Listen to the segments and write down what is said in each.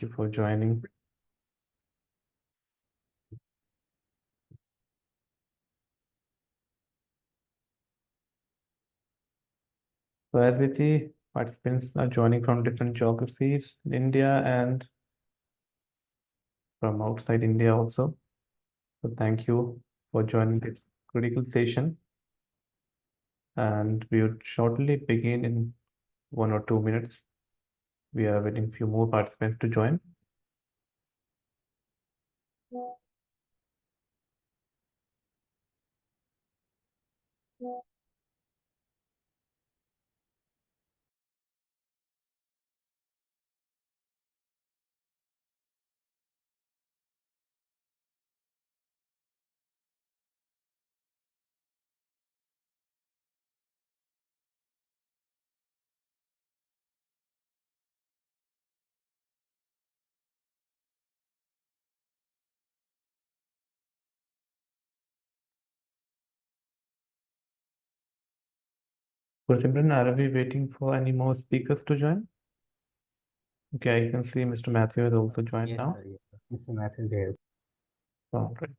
you for joining. So as we see, participants are joining from different geographies in India and from outside India also. So thank you for joining this critical session. And we would shortly begin in 1 or 2 minutes. We are waiting few more participants to join. For Simran, are we waiting for any more speakers to join? Okay, I can see Mr. Matthew has also joined Yes, now. sir. Yes, sir. Mr. Matthew is here. All right.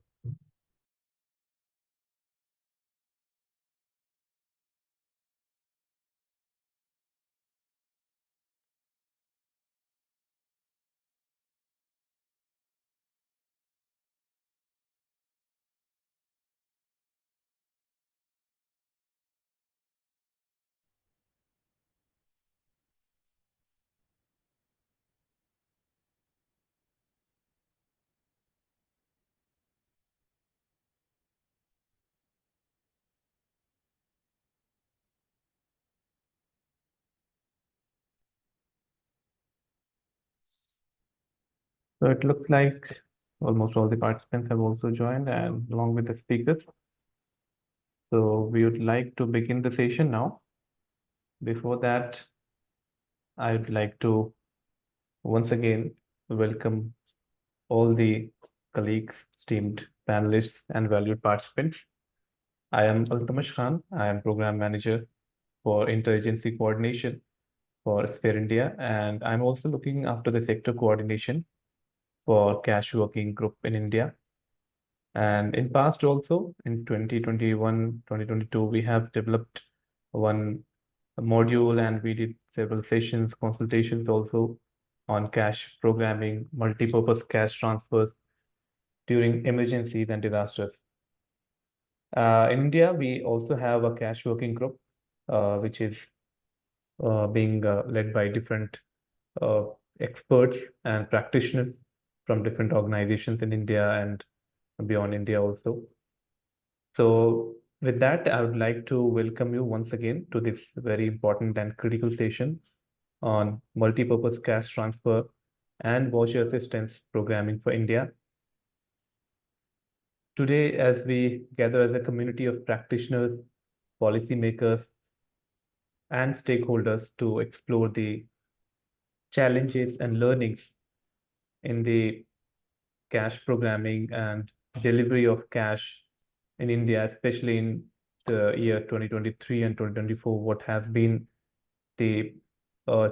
So it looks like almost all the participants have also joined and along with the speakers. So we would like to begin the session now. Before that, I would like to once again welcome all the colleagues, esteemed panelists, and valued participants. I am Altamash Khan. I am Program Manager for Interagency Coordination for Sphere India, and I'm also looking after the sector coordination for Cash Working Group in India. And in past also, in 2021, 2022, we have developed one module and we did several sessions, consultations also on cash programming, multi-purpose cash transfers during emergencies and disasters. In India, we also have a cash working group, which is being led by different uh, experts and practitioners from different organizations in India and beyond India also. So with that, I would like to welcome you once again to this very important and critical session on multi-purpose cash transfer and voucher assistance programming for India. Today, as we gather as a community of practitioners, policymakers, and stakeholders to explore the challenges and learnings in the cash programming and delivery of cash in India, especially in the year 2023 and 2024, what has been the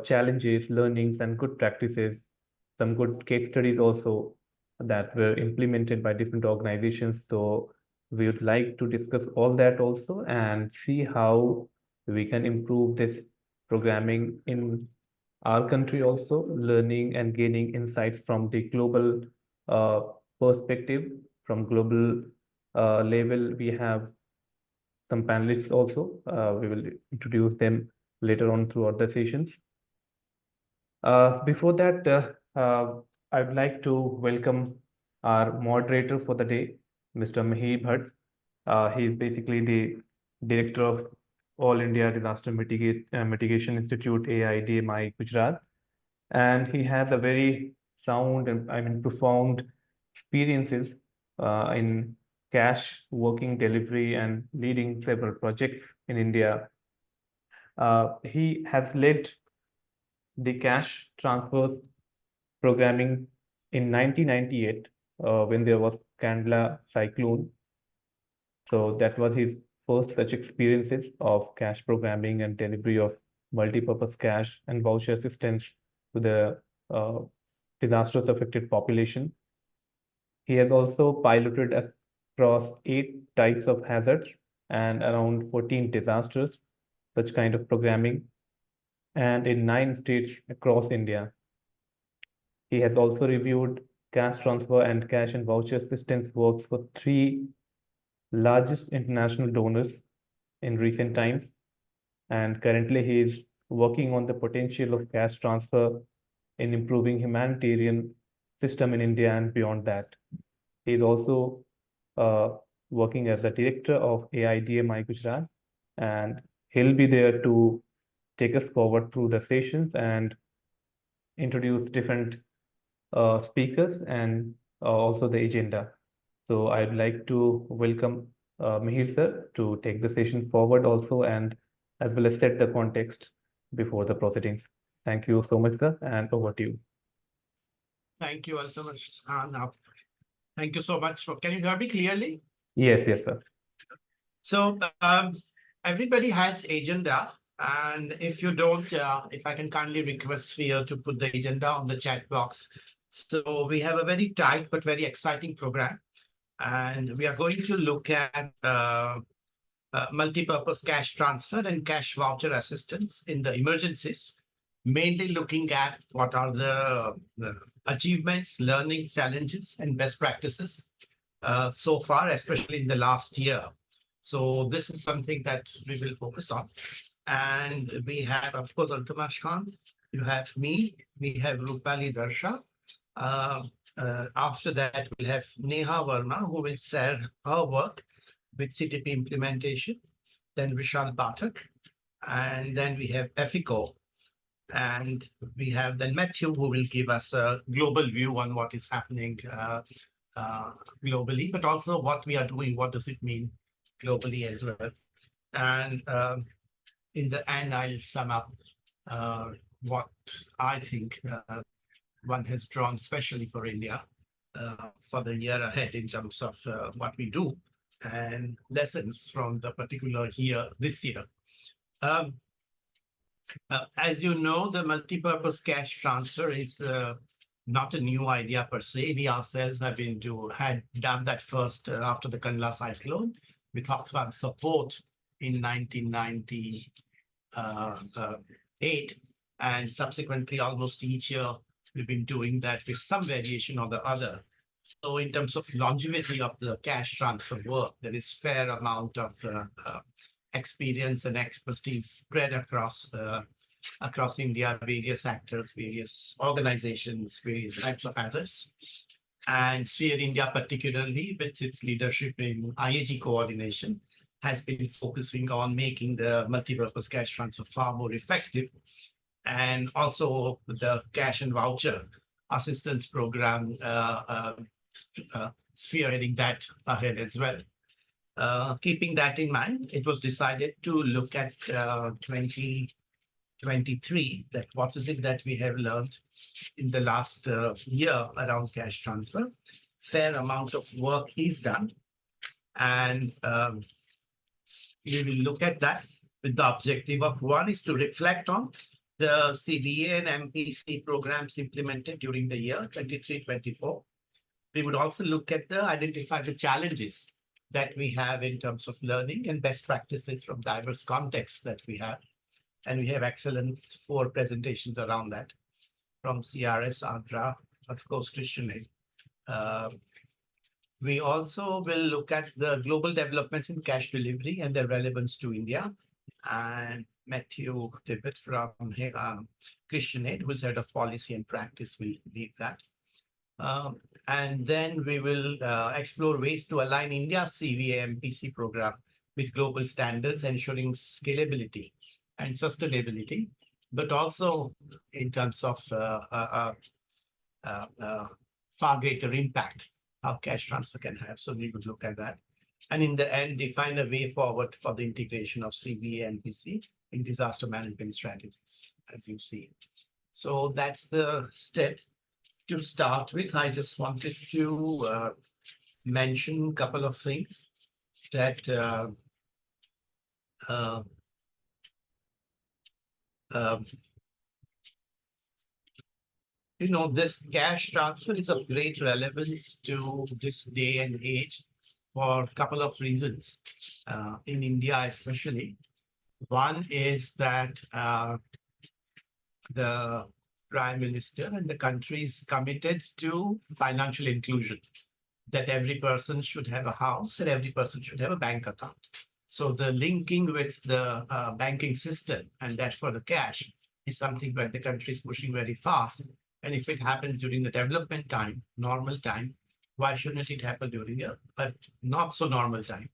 challenges, learnings, and good practices, some good case studies also that were implemented by different organizations. So we would like to discuss all that also and see how we can improve this programming in our country also, learning and gaining insights from the global uh, perspective, from global level. We have some panelists also. We will introduce them later on throughout the sessions. Before that, I would like to welcome our moderator for the day, Mr. Mahib Bhatt. He is basically the director of All India Mitigation Institute, AIDMI, Gujarat, and he has a very sound and profound experiences in cash working delivery and leading several projects in India. He has led the cash transfer programming in 1998 when there was Kandla cyclone. So that was his first such experiences of cash programming and delivery of multi-purpose cash and voucher assistance to the uh, disastrous affected population. He has also piloted across 8 types of hazards and around 14 disasters, such kind of programming, and in 9 states across India. He has also reviewed cash transfer and cash and voucher assistance works for 3 largest international donors in recent times. And currently, he is working on the potential of cash transfer in improving humanitarian system in India and beyond that. He is also uh, working as the director of AIDMI Gujarat, and he'll be there to take us forward through the sessions and introduce different speakers and also the agenda. So I'd like to welcome Mihir sir to take the session forward also and as well as set the context before the proceedings. Thank you so much, sir, and over to you. Thank you so much. Now, thank you so much for. Can you hear me clearly? Yes, sir. So everybody has agenda, and if you don't, if I can kindly request for you to put the agenda on the chat box. So we have a very tight but very exciting program, and we are going to look at multi-purpose cash transfer and cash voucher assistance in the emergencies, mainly looking at what are the achievements, learning challenges, and best practices so far, especially in the last year. So this is something that we will focus on. And we have, of course, Altamash Khan, you have me, we have Rupali Darsha. After that, we'll have Neha Verma, who will share her work with CTP implementation, then Vishal Pathak, and then we have EFICO, and we have then Matthew, who will give us a global view on what is happening globally, but also what we are doing, what does it mean globally as well. And in the end, I'll sum up what I think one has drawn specially for India for the year ahead in terms of what we do and lessons from the particular year, this year. As you know, the multi-purpose cash transfer is not a new idea per se. We ourselves had done that first after the Kandla cyclone with Oxfam support in 1998, and subsequently almost each year we've been doing that with some variation or the other. So in terms of longevity of the cash transfer work, there is fair amount of experience and expertise spread across India, various actors, various organizations, various types of hazards. And Sphere India, particularly with its leadership in IAG coordination, has been focusing on making the multi-purpose cash transfer far more effective, and also the cash and voucher assistance program spearheading that ahead as well. Keeping that in mind, it was decided to look at 2023, that what is it that we have learned in the last year around cash transfer. Fair amount of work is done, and we will look at that with the objective of one is to reflect on the CVA and MPC programs implemented during the year 23-24. We would also look at identify the challenges that we have in terms of learning and best practices from diverse contexts that we have. And we have excellent 4 presentations around that from CRS, AGRA, of course, Christian Aid. We also will look at the global developments in cash delivery and their relevance to India. And Matthew Tibbet from Christian Aid, who's head of policy and practice, will lead that. And then we will explore ways to align India's CVA MPC program with global standards, ensuring scalability and sustainability, but also in terms of far greater impact how cash transfer can have. So we would look at that. And in the end, define a way forward for the integration of CVA and MPC in disaster management strategies, as you see. So that's the step. To start with, I just wanted to mention a couple of things that this cash transfer is of great relevance to this day and age for a couple of reasons, in India especially. One is that the Prime Minister and the country is committed to financial inclusion, that every person should have a house and every person should have a bank account. So the linking with the banking system and that for the cash is something that the country is pushing very fast. And if it happens during the development time, normal time, why shouldn't it happen during a not so normal time,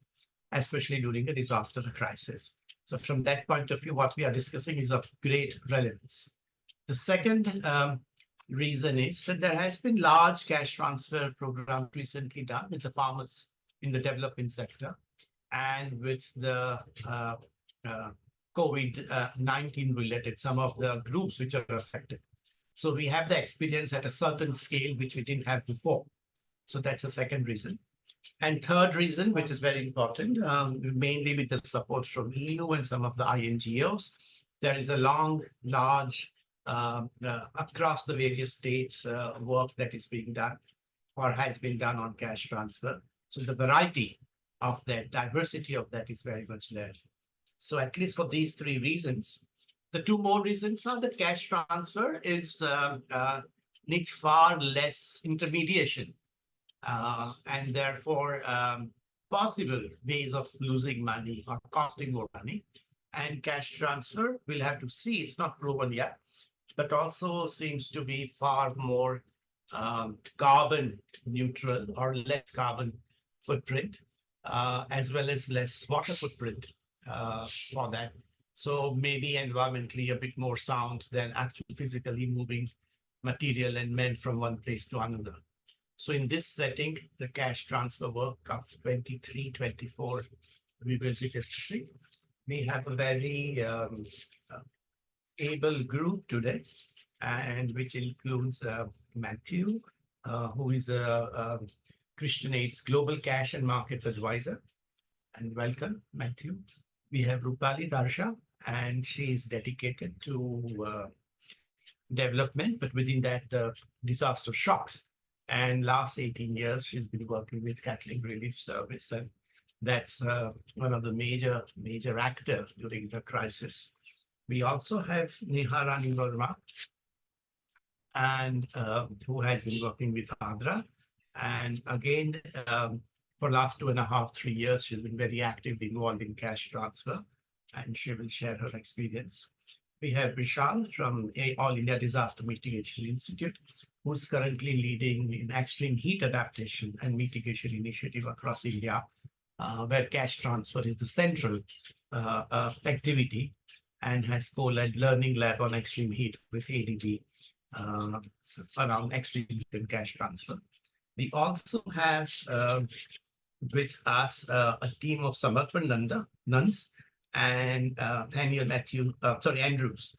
especially during a disaster or crisis? So from that point of view, what we are discussing is of great relevance. The second reason is that there has been large cash transfer program recently done with the farmers in the development sector and with the COVID-19 related, some of the groups which are affected. So we have the experience at a certain scale, which we didn't have before. So that's the second reason. And third reason, which is very important, mainly with the support from EU and some of the INGOs, there is a large across the various states work that is being done or has been done on cash transfer. So the variety of that, diversity of that is very much there. So at least for these three reasons, the two more reasons are that cash transfer is needs far less intermediation and therefore possible ways of losing money or costing more money. And cash transfer, we'll have to see, it's not proven yet, but also seems to be far more carbon neutral or less carbon footprint, as well as less water footprint for that. So maybe environmentally a bit more sound than actually physically moving material and men from one place to another. So in this setting, the cash transfer work of 23-24, we will be discussing. We have a very able group today, and which includes Matthew, who is a Christian Aid's Global Cash and Markets Advisor. And welcome, Matthew. We have Rupali Darsha, and she is dedicated to development, but within that, disaster shocks. And last 18 years, she's been working with Catholic Relief Service, and that's one of the major actors during the crisis. We also have Neha Rani Verma, and who has been working with ADRA. And again, for last 2.5, 3 years, she's been very actively involved in cash transfer, and she will share her experience. We have Vishal from All India Disaster Mitigation Institute, who's currently leading an extreme heat adaptation and mitigation initiative across India, where cash transfer is the central activity, and has co-led learning lab on extreme heat with ADB around extreme heat and cash transfer. We also have with us a team of Samarpan nuns and Andrews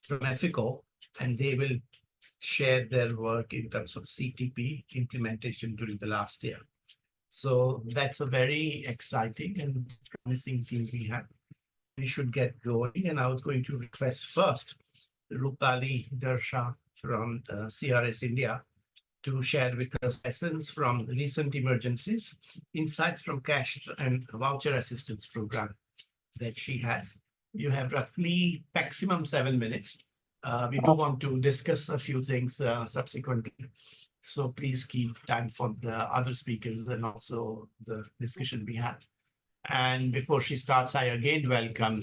from EFICO, and they will share their work in terms of CTP implementation during the last year. So that's a very exciting and promising team we have. We should get going, and I was going to request first Rupali Darsha from CRS India to share with us lessons from recent emergencies, insights from cash and voucher assistance program that she has. You have roughly maximum 7 minutes. We do want to discuss a few things subsequently. So please keep time for the other speakers and also the discussion we have. And before she starts, I again welcome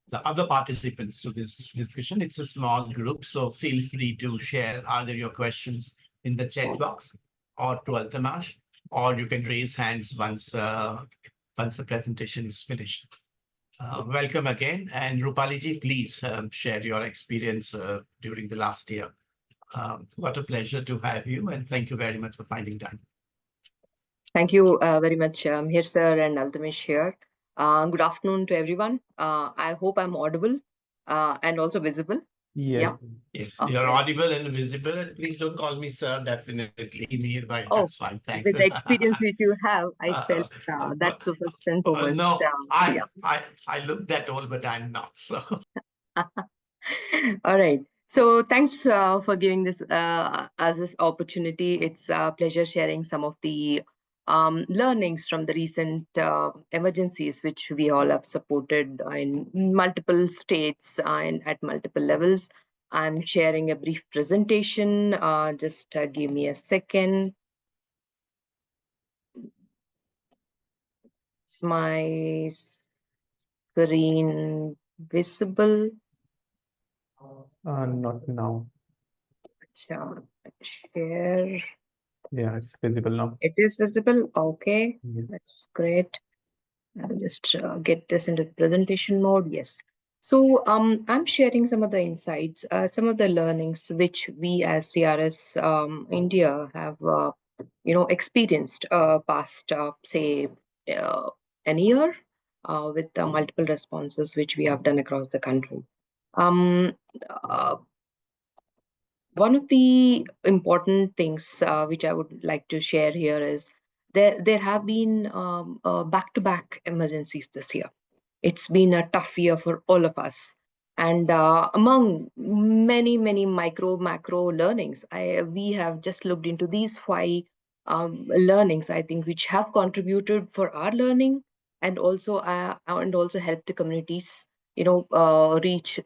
the other participants to this discussion. It's a small group, so feel free to share either your questions in the chat box or to Altamash, or you can raise hands once the presentation is finished. Welcome again, and Rupali ji, please share your experience during the last year. What a pleasure to have you, and thank you very much for finding time. Thank you very much, here, sir, and Altamish here. Good afternoon to everyone. I hope I'm audible and also visible. Yes. Yeah. Yes, Okay. you're audible and visible. And please don't call me sir, definitely nearby. Oh, that's fine. Thanks. with the experience which you have, I felt that's but- first and foremost. no, Yeah. I look that old, but I'm not. So All right. So thanks for giving this us this opportunity. It's a pleasure sharing some of the learnings from the recent emergencies, which we all have supported in multiple states and at multiple levels. I'm sharing a brief presentation. Just give me a second. Is my screen visible? Not now. Share. Yeah, it's visible now. It is visible. Okay, Yes. that's great. I'll just get this into presentation mode. Yes. So I'm sharing some of the insights, some of the learnings which we as CRS India have, experienced past, say, uh, an year with multiple responses which we have done across the country. Um, uh, One of the important things which I would like to share here is there have been back-to-back emergencies this year. It's been a tough year for all of us. And among many micro macro learnings, we have just looked into these five learnings, I think, which have contributed for our learning and also help the communities, reach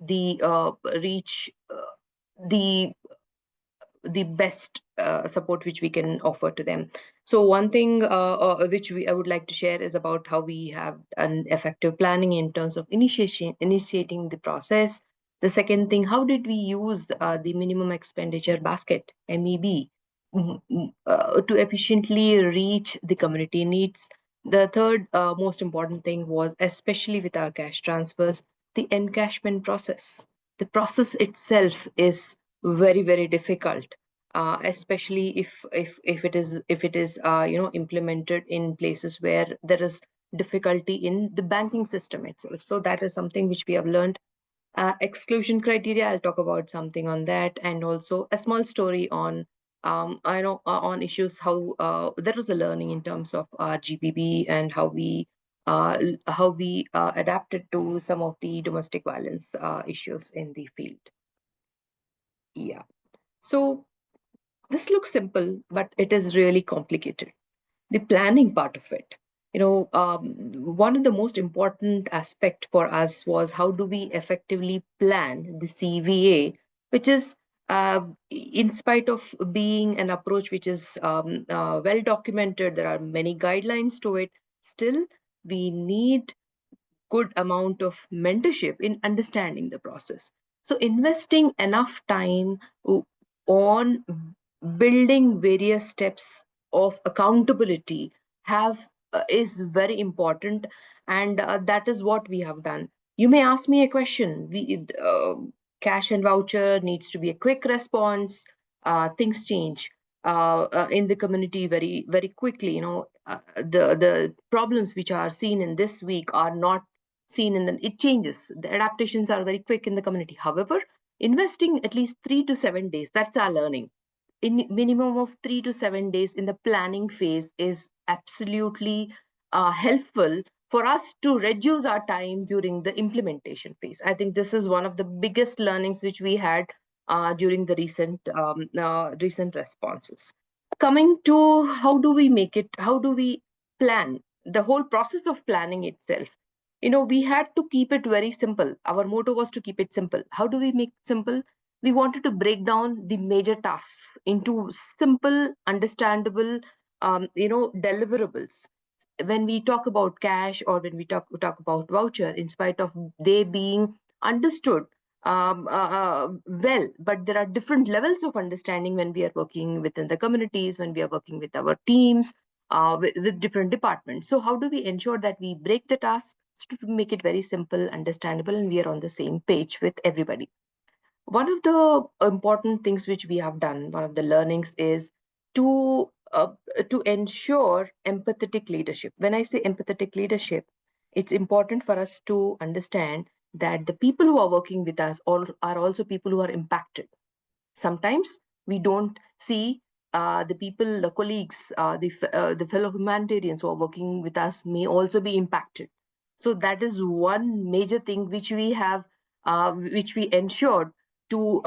the best support which we can offer to them. So one thing which I would like to share is about how we have an effective planning in terms of initiating the process. The second thing, how did we use the minimum expenditure basket (MEB) to efficiently reach the community needs. The third most important thing was, especially with our cash transfers, the encashment process. The process itself is very difficult, especially if it is implemented in places where there is difficulty in the banking system itself. So that is something which we have learned. Exclusion criteria, I'll talk about something on that, and also a small story on on issues how there was a learning in terms of GPB and how we adapted to some of the domestic violence issues in the field. Yeah. So this looks simple, but it is really complicated. The planning part of it. One of the most important aspect for us was how do we effectively plan the CVA, which is in spite of being an approach which is well documented, there are many guidelines to it. Still, we need good amount of mentorship in understanding the process. So investing enough time on building various steps of accountability have is very important, and that is what we have done. You may ask me a question. Cash and voucher needs to be a quick response. Things change in the community very quickly. The problems which are seen in this week are not seen in the it changes. The adaptations are very quick in the community. However, investing at least 3 to 7 days, that's our learning. In minimum of 3 to 7 days in the planning phase is absolutely helpful for us to reduce our time during the implementation phase. I think this is one of the biggest learnings which we had during the recent responses. Coming to how do we make it, how do we plan the whole process of planning itself. We had to keep it very simple. Our motto was to keep it simple. How do we make it simple? We wanted to break down the major tasks into simple, understandable, deliverables. When we talk about cash or when we talk about voucher, in spite of they being understood well, but there are different levels of understanding when we are working within the communities, when we are working with our teams, with different departments. So how do we ensure that we break the tasks to make it very simple, understandable, and we are on the same page with everybody? One of the important things which we have done, one of the learnings is to to ensure empathetic leadership. When I say empathetic leadership, it's important for us to understand that the people who are working with us all are also people who are impacted. Sometimes we don't see the people, the colleagues, the fellow humanitarians who are working with us may also be impacted. So that is one major thing which we have, which we ensured to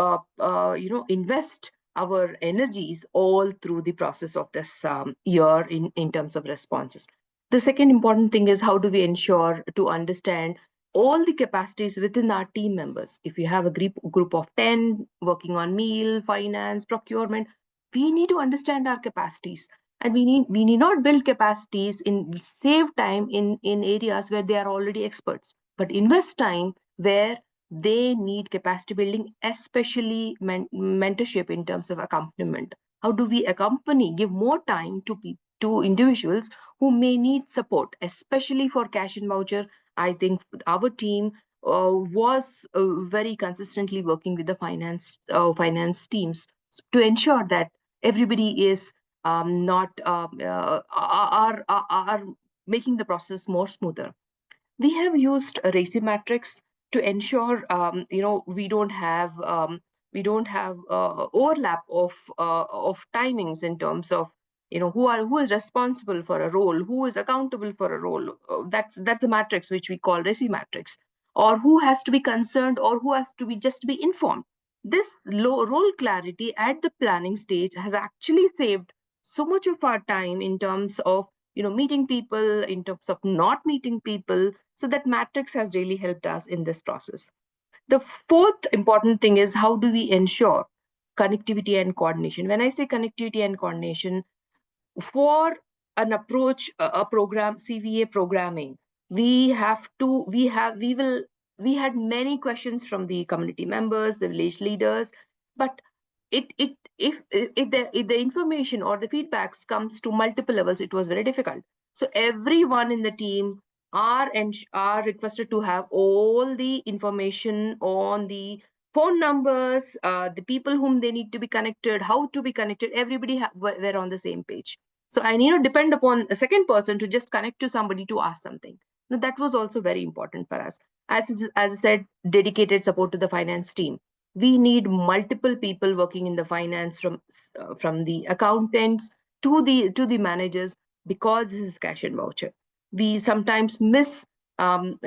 invest our energies all through the process of this year in terms of responses. The second important thing is how do we ensure to understand all the capacities within our team members. If we have a group of 10 working on meal, finance, procurement, we need to understand our capacities, and we need not build capacities in save time in areas where they are already experts, but invest time where they need capacity building, especially mentorship in terms of accompaniment. How do we give more time to individuals who may need support, especially for cash and voucher? I think our team was very consistently working with the finance teams to ensure that everybody is not are making the process more smoother. We have used RACI matrix to ensure we don't have overlap of timings in terms of who is responsible for a role, who is accountable for a role. That's the matrix which we call RACI matrix, or who has to be concerned or who has to be just be informed. This low role clarity at the planning stage has actually saved so much of our time in terms of meeting people, in terms of not meeting people. So that matrix has really helped us in this process. The fourth important thing is how do we ensure connectivity and coordination. When I say connectivity and coordination, for an approach, a program, CVA programming, we had many questions from the community members, the village leaders, but if the information or the feedbacks comes to multiple levels, it was very difficult. So everyone in the team are requested to have all the information on the phone numbers, the people whom they need to be connected, how to be connected. Everybody were on the same page. So I need to depend upon a second person to just connect to somebody to ask something. Now, that was also very important for us. As I said, dedicated support to the finance team. We need multiple people working in the finance, from the accountants to the managers, because this is cash and voucher. We sometimes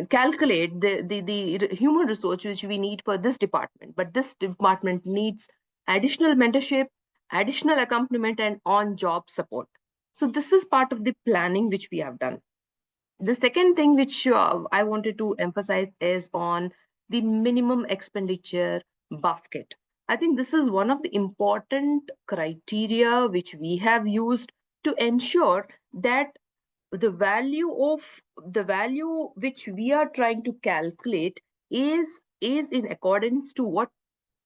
calculate the human resource which we need for this department, but this department needs additional mentorship, additional accompaniment, and on-job support. So this is part of the planning which we have done. The second thing which I wanted to emphasize is on the minimum expenditure basket. I think this is one of the important criteria which we have used to ensure that the value which we are trying to calculate is in accordance to what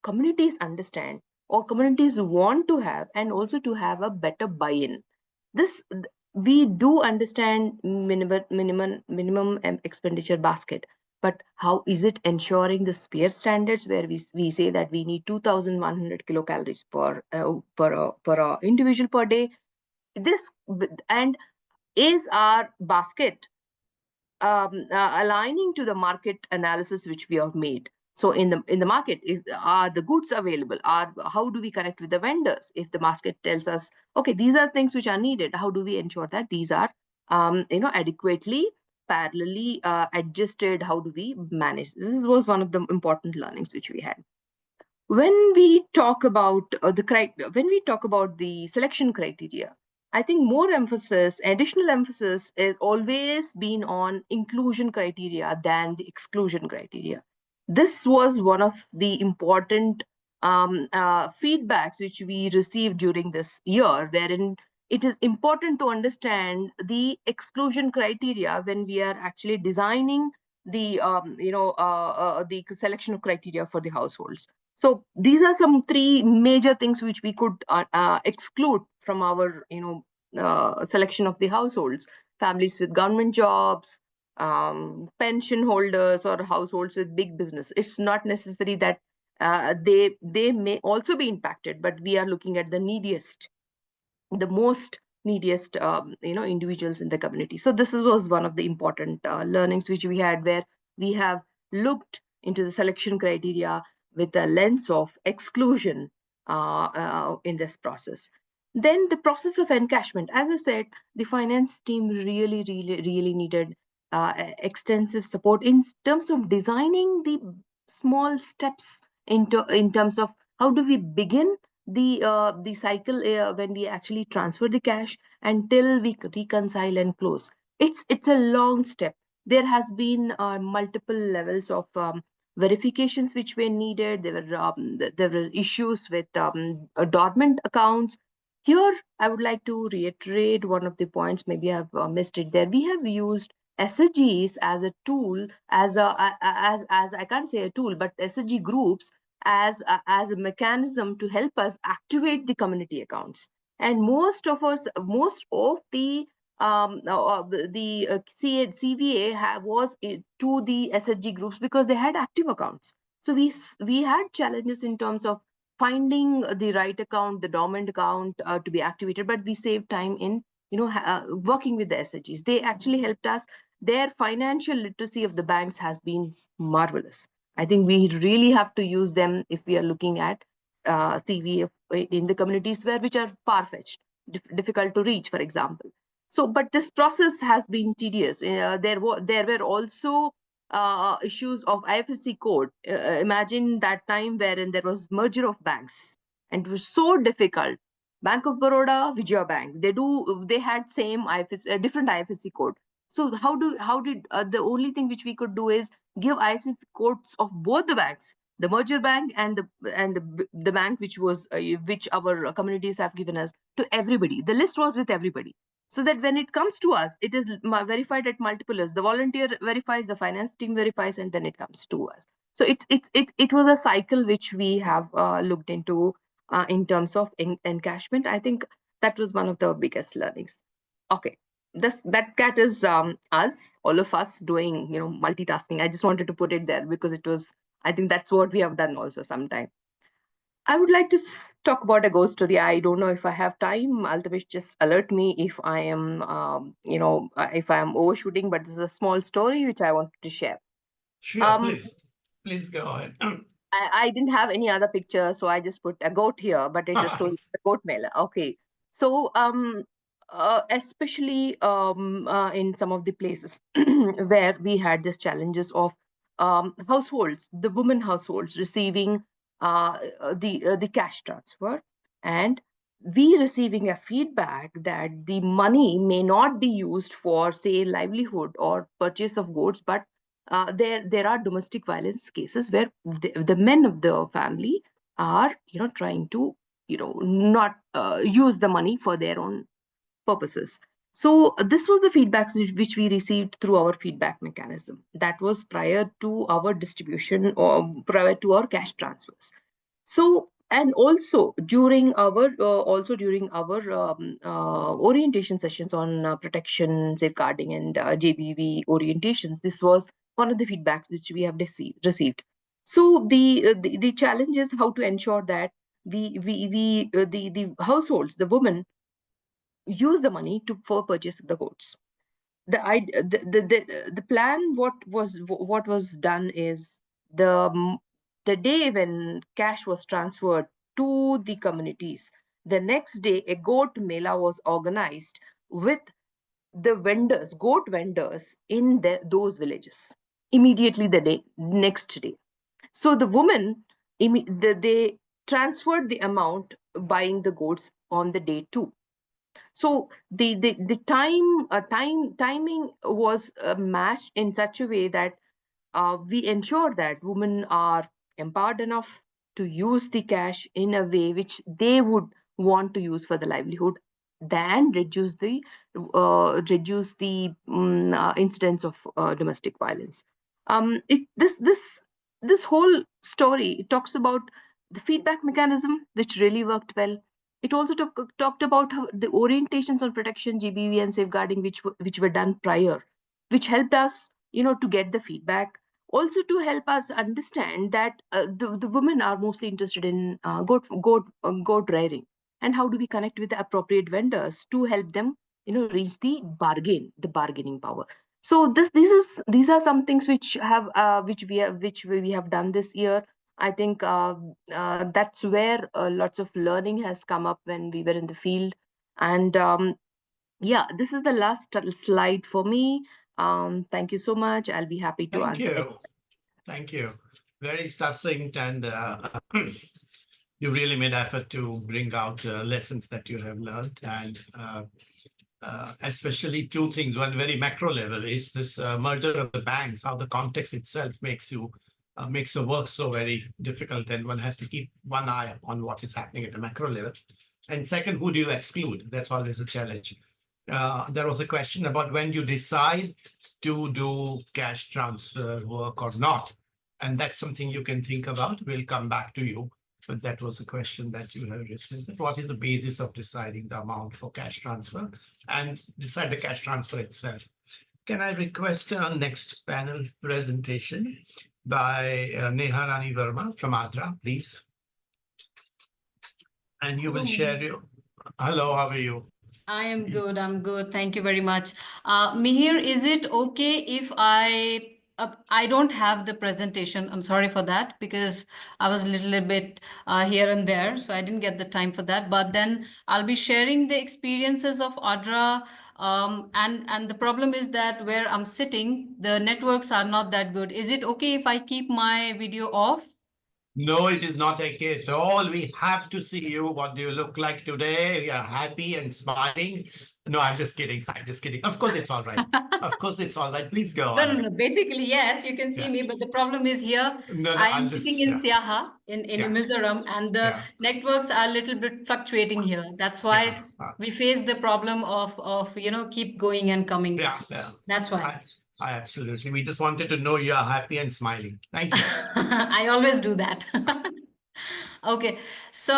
communities understand or communities want to have, and also to have a better buy-in. This we do understand minimum expenditure basket, but how is it ensuring the sphere standards where we say that we need 2,100 kilocalories per individual per day? This and is our basket aligning to the market analysis which we have made? So in the market, if are the goods available, are how do we connect with the vendors? If the market tells us, okay, these are things which are needed, how do we ensure that these are adequately parallelly adjusted? How do we manage? This was one of the important learnings which we had. When we talk about the selection criteria, I think additional emphasis is always been on inclusion criteria than the exclusion criteria. This was one of the important feedbacks which we received during this year, wherein it is important to understand the exclusion criteria when we are actually designing the selection of criteria for the households. So these are some three major things which we could exclude from our selection of the households: families with government jobs, pension holders, or households with big business. It's not necessary that they may also be impacted, but we are looking at the most neediest individuals in the community. So this was one of the important learnings which we had, where we have looked into the selection criteria with a lens of exclusion in this process. Then the process of encashment. As I said, the finance team really needed extensive support in terms of designing the small steps in terms of how do we begin the cycle when we actually transfer the cash until we reconcile and close. It's a long step. There has been multiple levels of verifications which were needed. There were issues with dormant accounts. Here, I would like to reiterate one of the points. Maybe I've missed it there. We have used SHGs as a tool, as I can't say a tool, but SHG groups as a mechanism to help us activate the community accounts. And most of the CVA was to the SHG groups because they had active accounts. So we had challenges in terms of finding the right account, the dormant account to be activated, but we saved time in working with the SHGs. They actually helped us. Their financial literacy of the banks has been marvelous. I think we really have to use them if we are looking at CVA in the communities which are far-fetched, difficult to reach, for example. So, but this process has been tedious. There were also issues of IFSC code. Imagine that time wherein there was merger of banks, and it was so difficult. Bank of Baroda, Vijaya Bank, they had same IFSC, different IFSC code. So how did the only thing which we could do is give IFSC codes of both the banks, the merger bank and the bank which our communities have given us, to everybody. The list was with everybody, so that when it comes to us, it is verified at multiple layers. The volunteer verifies, the finance team verifies, and then it comes to us. So it was a cycle which we have looked into in terms of encashment. I think that was one of the biggest learnings. Okay, that is us, all of us doing multitasking. I just wanted to put it there because I think that's what we have done also sometime. I would like to talk about a ghost story. I don't know if I have time. Altavish, just alert me if I am, if I am overshooting. But this is a small story which I wanted to share. Sure, please go ahead. I didn't have any other picture, so I just put a goat here. But it's a story of the goat mela. Okay, so especially in some of the places where we had these challenges of households, the women households receiving the cash transfer, and we receiving a feedback that the money may not be used for, say, livelihood or purchase of goods, but there are domestic violence cases where the men of the family are trying to not use the money for their own purposes. So this was the feedback which we received through our feedback mechanism. That was prior to our distribution or prior to our cash transfers. So, and also during our orientation sessions on protection, safeguarding, and JBV orientations, this was one of the feedbacks which we have received. So the challenge is how to ensure that the households, the women, use the money for purchase of the goods. The plan, what was done is the day when cash was transferred to the communities, the next day a goat mela was organized with the goat vendors in those villages immediately the next day. So the women, they transferred the amount buying the goats on the day 2. So the timing was matched in such a way that we ensure that women are empowered enough to use the cash in a way which they would want to use for the livelihood, than reduce the incidence of domestic violence. This whole story talks about the feedback mechanism, which really worked well. It also talked about how the orientations on protection, GBV, and safeguarding, which were done prior, which helped us, to get the feedback. Also to help us understand that the women are mostly interested in goat rearing, and how do we connect with the appropriate vendors to help them, reach the bargaining power. So these are some things which we have done this year. I think that's where lots of learning has come up when we were in the field. And yeah, this is the last slide for me. Thank you so much. I'll be happy to answer. Thank you. very succinct, and you really made effort to bring out lessons that you have learned, and especially two things. One very macro level is this merger of the banks, how the context itself makes the work so very difficult, and one has to keep one eye on what is happening at the macro level. And second, who do you exclude? That's always a challenge. There was a question about when you decide to do cash transfer work or not. And that's something you can think about. We'll come back to you. But that was a question that you have received. What is the basis of deciding the amount for cash transfer and decide the cash transfer itself? Can I request our next panel presentation by Neha Rani Verma from Adra, please? And you will share your... Hello, how are you? I am good. I'm good. Thank you very much. Mihir, is it okay if I don't have the presentation? I'm sorry for that because I was a little bit here and there, so I didn't get the time for that. But then I'll be sharing the experiences of ADRA. And the problem is that where I'm sitting, the networks are not that good. Is it okay if I keep my video off? No, it is not okay at all. We have to see you. What do you look like today? You are happy and smiling. No, I'm just kidding. I'm just kidding. Of course, it's all right. Of course, it's all right. Please go on. No. Basically, yes, you can see Yeah. me, but the problem is here. No, I am I'm sitting just, in Siaha in Yeah. Mizoram, and the Yeah. networks are a little bit fluctuating here. That's why we face the problem of keep going and coming. Yeah. That's why. I absolutely. We just wanted to know you are happy and smiling. Thank you. I always do that. Okay, so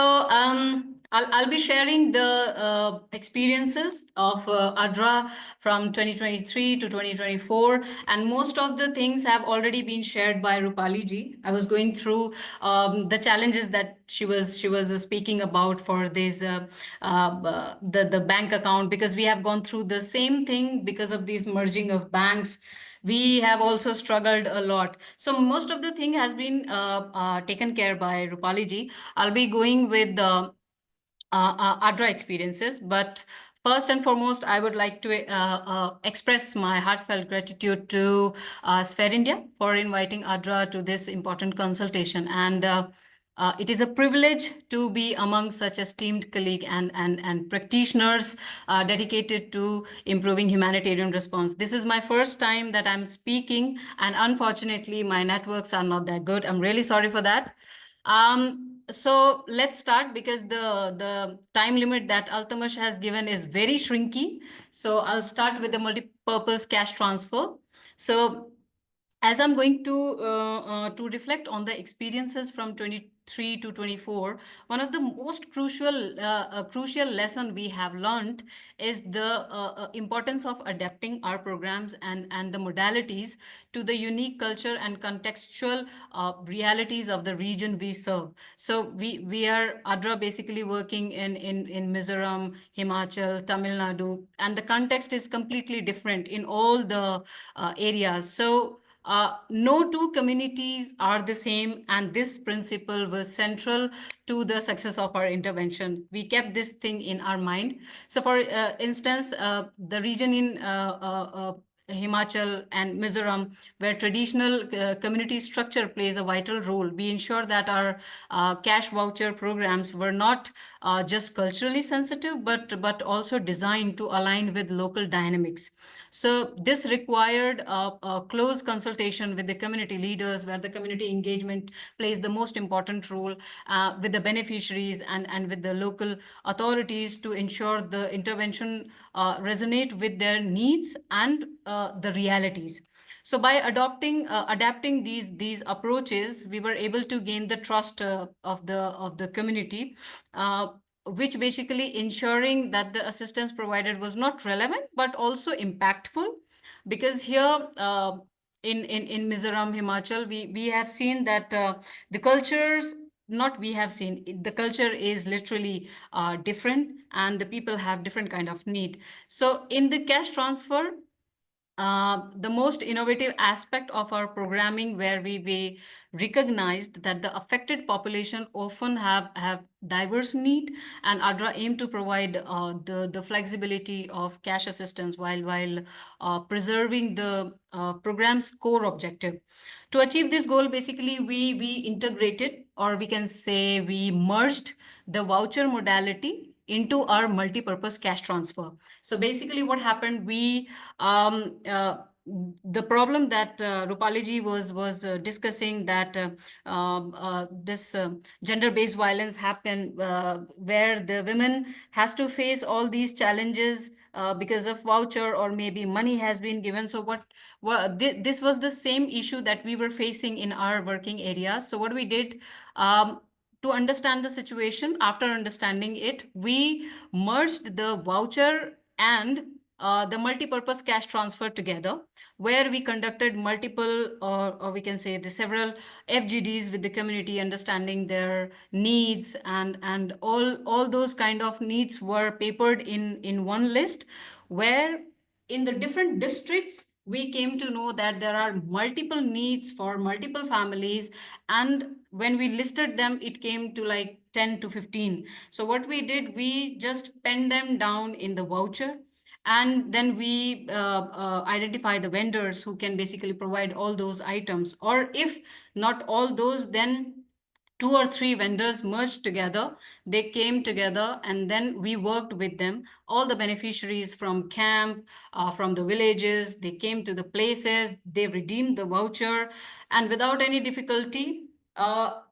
I'll be sharing the experiences of ADRA from 2023 to 2024, and most of the things have already been shared by Rupali ji. I was going through the challenges that she was speaking about for this the bank account, because we have gone through the same thing because of these merging of banks. We have also struggled a lot. So most of the thing has been taken care by Rupali ji. I'll be going with the ADRA experiences, but first and foremost, I would like to express my heartfelt gratitude to Sphere India for inviting ADRA to this important consultation. And it is a privilege to be among such esteemed colleague and practitioners dedicated to improving humanitarian response. This is my first time that I'm speaking, and unfortunately, my networks are not that good. I'm really sorry for that. So let's start, because the time limit that Altamash has given is very shrinky. So I'll start with the multi-purpose cash transfer. So as I'm going to reflect on the experiences from 23 to 24, one of the most crucial lesson we have learned is the importance of adapting our programs and the modalities to the unique culture and contextual realities of the region we serve. So we are ADRA basically working in Mizoram, Himachal, Tamil Nadu, and the context is completely different in all the areas. So no two communities are the same, and this principle was central to the success of our intervention. We kept this thing in our mind. So for instance, the region in Himachal and Mizoram, where traditional community structure plays a vital role, we ensure that our cash voucher programs were not just culturally sensitive, but also designed to align with local dynamics. So this required a close consultation with the community leaders, where the community engagement plays the most important role with the beneficiaries and with the local authorities to ensure the intervention resonate with their needs and the realities. So by adapting these approaches, we were able to gain the trust of the community, which basically ensuring that the assistance provided was not relevant but also impactful. Because here in Mizoram, Himachal, we have seen that the cultures, not we have seen, the culture is literally different, and the people have different kind of need. So in the cash transfer, the most innovative aspect of our programming, where we recognized that the affected population often have diverse need, and ADRA aim to provide the flexibility of cash assistance while preserving the program's core objective. To achieve this goal, basically we integrated, or we can say we merged the voucher modality into our multi-purpose cash transfer. So basically what happened, we the problem that Rupali ji was discussing, that this gender-based violence happen, where the women has to face all these challenges because of voucher, or maybe money has been given. So this was the same issue that we were facing in our working area. So what we did, to understand the situation, after understanding it, we merged the voucher and the multi-purpose cash transfer together, where we conducted multiple, or we can say the several FGDs with the community, understanding their needs, and all those kind of needs were papered in one list, where in the different districts we came to know that there are multiple needs for multiple families, and when we listed them, it came to like 10 to 15. So what we did, we just penned them down in the voucher, and then we identify the vendors who can basically provide all those items, or if not all those, then 2 or 3 vendors merged together. They came together, and then we worked with them. All the beneficiaries from camp, from the villages, they came to the places, they redeemed the voucher, and without any difficulty,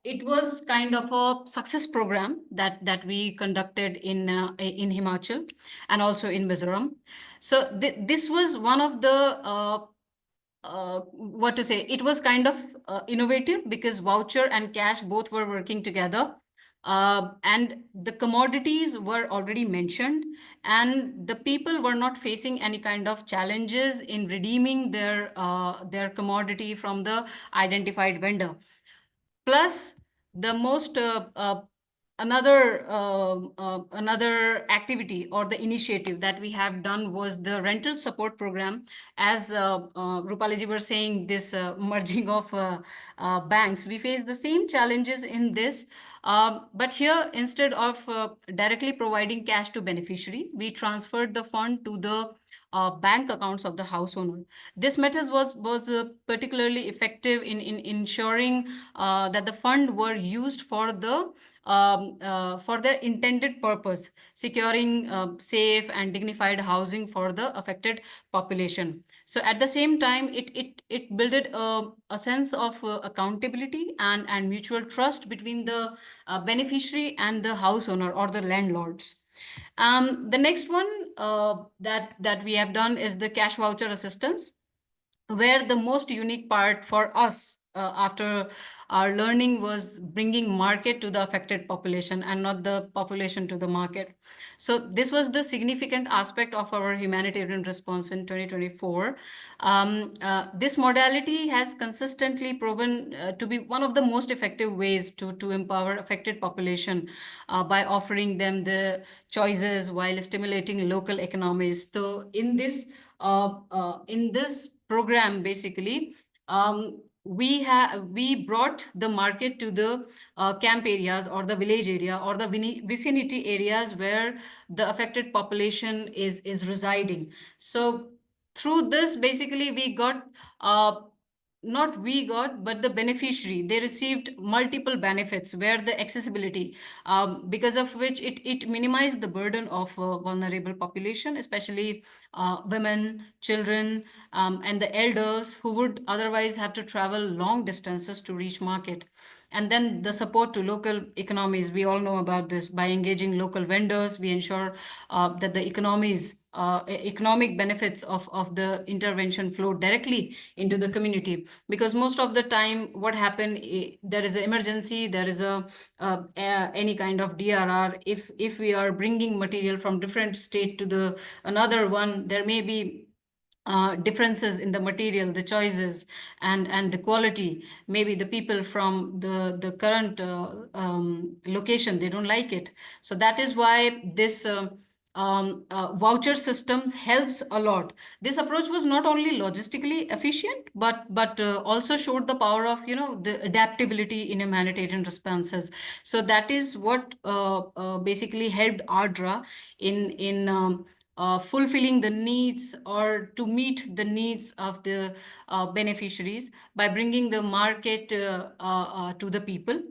it was kind of a success program that we conducted in Himachal and also in Mizoram. So this was one of the what to say, it was kind of innovative, because voucher and cash both were working together, and the commodities were already mentioned, and the people were not facing any kind of challenges in redeeming their commodity from the identified vendor. Plus, the most another activity or the initiative that we have done was the rental support program. As Rupali ji were saying, this merging of banks, we face the same challenges in this. But here, instead of directly providing cash to beneficiary, we transferred the fund to the bank accounts of the house owner. This method was particularly effective in ensuring that the fund were used for their intended purpose, securing safe and dignified housing for the affected population. So at the same time, it built a sense of accountability and mutual trust between the beneficiary and the house owner or the landlords. The next one that we have done is the cash voucher assistance, where the most unique part for us after our learning was bringing market to the affected population and not the population to the market. So this was the significant aspect of our humanitarian response in 2024. This modality has consistently proven to be one of the most effective ways to empower affected population by offering them the choices while stimulating local economies. So in this program, basically, we brought the market to the camp areas or the village area or the vicinity areas where the affected population is residing. So through this, basically, we got not we got, but the beneficiary, they received multiple benefits, where the accessibility, because of which it minimized the burden of vulnerable population, especially women, children, and the elders who would otherwise have to travel long distances to reach market. And then the support to local economies, we all know about this. By engaging local vendors, we ensure that the economic benefits of the intervention flow directly into the community. Because most of the time, what happened, there is an emergency, there is any kind of DRR. If we are bringing material from different state to the another one, there may be differences in the material, the choices, and the quality. Maybe the people from the current location, they don't like it. So that is why this voucher systems helps a lot. This approach was not only logistically efficient, but also showed the power of the adaptability in humanitarian responses. So that is what basically helped ARDRA in fulfilling the needs or to meet the needs of the beneficiaries by bringing the market to the people.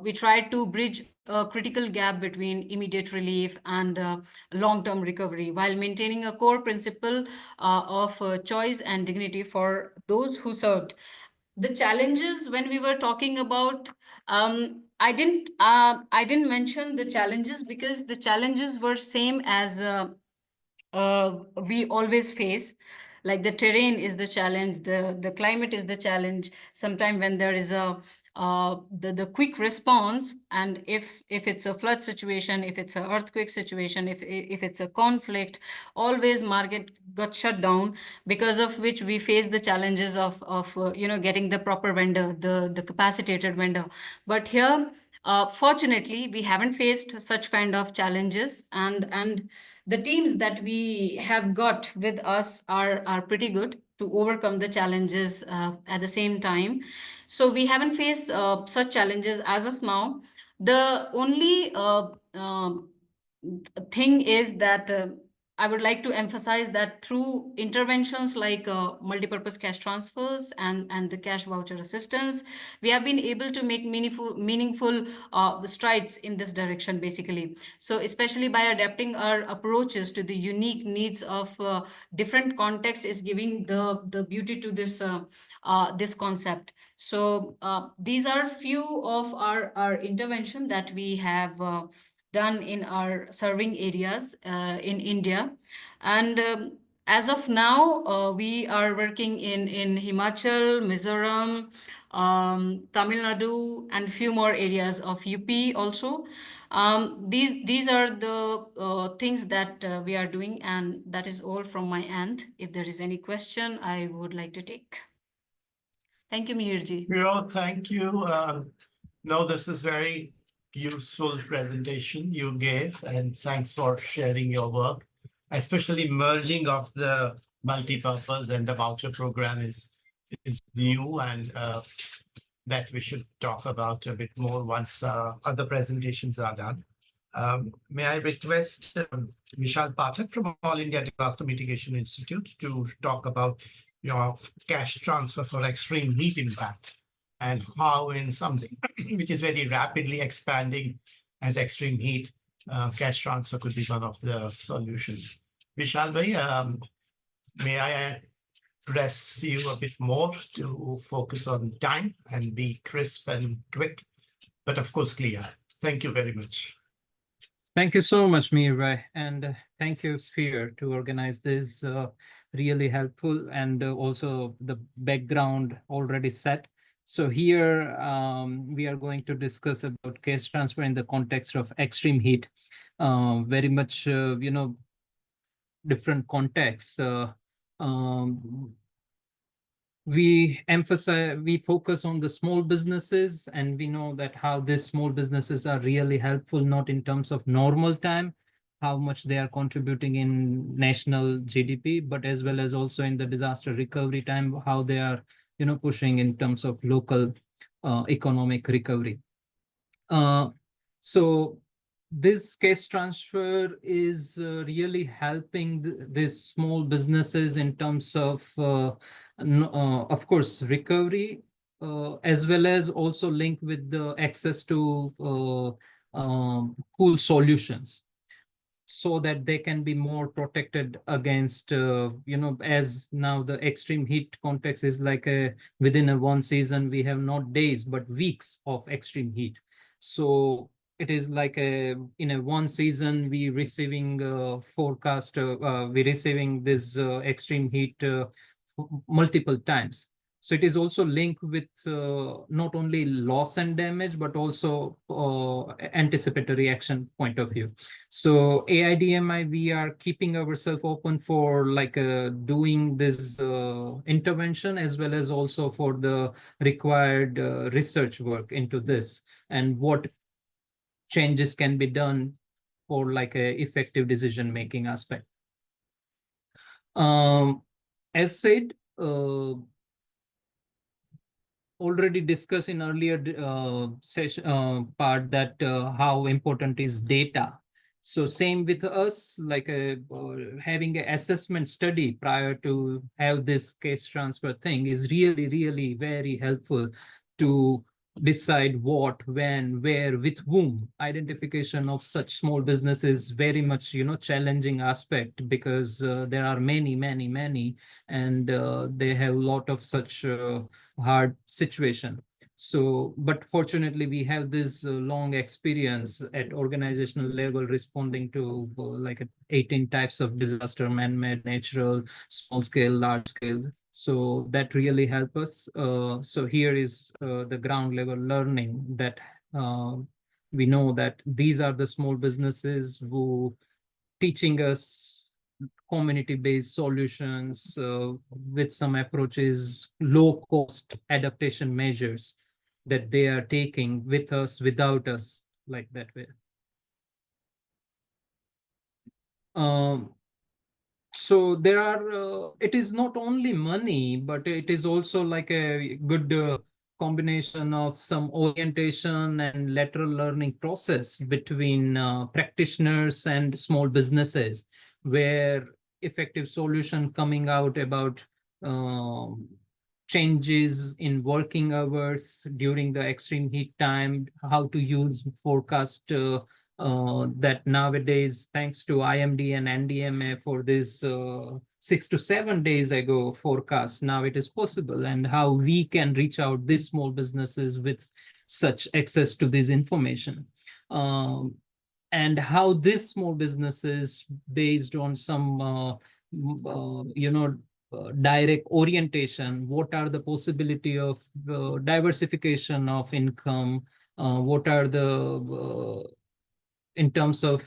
We tried to bridge a critical gap between immediate relief and long-term recovery while maintaining a core principle of choice and dignity for those who served. The challenges when we were talking about, I didn't mention the challenges because the challenges were same as we always face. Like the terrain is the challenge, the climate is the challenge. Sometimes when there is a the quick response, and if it's a flood situation, if it's an earthquake situation, if it's a conflict, always market got shut down, because of which we face the challenges of getting the proper vendor, the capacitated vendor. But here, fortunately, we haven't faced such kind of challenges, and the teams that we have got with us are pretty good to overcome the challenges at the same time. So we haven't faced such challenges as of now. The only thing is that I would like to emphasize that through interventions like multipurpose cash transfers and the cash voucher assistance, we have been able to make meaningful strides in this direction, basically. So especially by adapting our approaches to the unique needs of different context is giving the beauty to this concept. So these are few of our intervention that we have done in our serving areas in India. And as of now, we are working in Himachal, Mizoram, Tamil Nadu, and few more areas of UP also. These are the things that we are doing, and that is all from my end. If there is any question, I would like to take. Thank you, Mihirji. Viro, thank you. No, this is very useful presentation you gave, and thanks for sharing your work, especially merging of the multi-purpose and the voucher program is new, and that we should talk about a bit more once other presentations are done. May I request Vishal Pathak from All India Disaster Mitigation Institute to talk about your cash transfer for extreme heat impact and how in something which is very rapidly expanding as extreme heat, cash transfer could be one of the solutions. Vishal bhai, may I press you a bit more to focus on time and be crisp and quick, but of course clear. Thank you very much. Thank you so much, Meera, and thank you, Sphere, to organize this. Really helpful, and also the background already set. So here we are going to discuss about case transfer in the context of extreme heat. Very much, different contexts. We focus on the small businesses, and we know that how these small businesses are really helpful, not in terms of normal time, how much they are contributing in national GDP, but as well as also in the disaster recovery time, how they are, pushing in terms of local economic recovery. So this case transfer is really helping these small businesses in terms of course, recovery, as well as also linked with the access to cool solutions, so that they can be more protected against, as now the extreme heat context is like within a one season, we have not days, but weeks of extreme heat. So it is like in a one season, we receiving forecast, we receiving this extreme heat multiple times. So it is also linked with not only loss and damage, but also anticipatory action point of view. So AIDMI, we are keeping ourselves open for doing this intervention, as well as also for the required research work into this, and what changes can be done for like a effective decision making aspect. As said, already discussed in earlier session part that how important is data. So same with us, like having an assessment study prior to have this case transfer thing is really very helpful to decide what, when, where, with whom. Identification of such small business is very much, challenging aspect, because there are many, and they have a lot of such hard situation. So, but fortunately, we have this long experience at organizational level responding to like 18 types of disaster: man-made, natural, small scale, large scale. So that really help us. So here is the ground level learning that we know that these are the small businesses who teaching us community-based solutions with some approaches, low-cost adaptation measures that they are taking with us, without us, like that way. So there are, it is not only money, but it is also like a good combination of some orientation and lateral learning process between practitioners and small businesses, where effective solution coming out about changes in working hours during the extreme heat time, how to use forecast that nowadays, thanks to IMD and NDMA for this 6 to 7 days ago forecast, now it is possible, and how we can reach out these small businesses with such access to this information. And how these small businesses, based on some, direct orientation, what are the possibility of diversification of income, what are the in terms of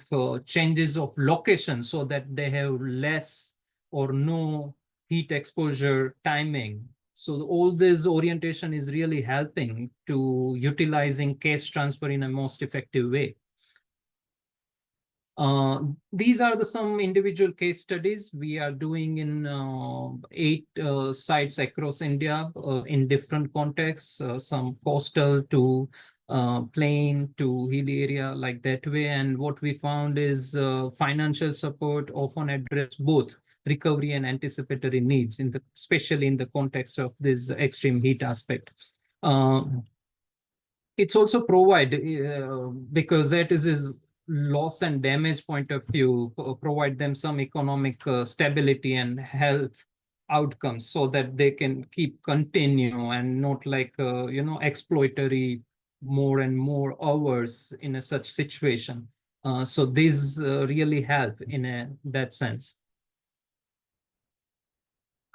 changes of location, so that they have less or no heat exposure timing. So all this orientation is really helping to utilizing case transfer in a most effective way. These are some individual case studies we are doing in 8 sites across India in different contexts, some coastal to plain to hilly area, like that way. And what we found is financial support often address both recovery and anticipatory needs, especially in the context of this extreme heat aspect. It's also provide, because that is loss and damage point of view, provide them some economic stability and health outcomes, so that they can keep continue and not like exploitory more and more hours in a such situation. So these really help in that sense.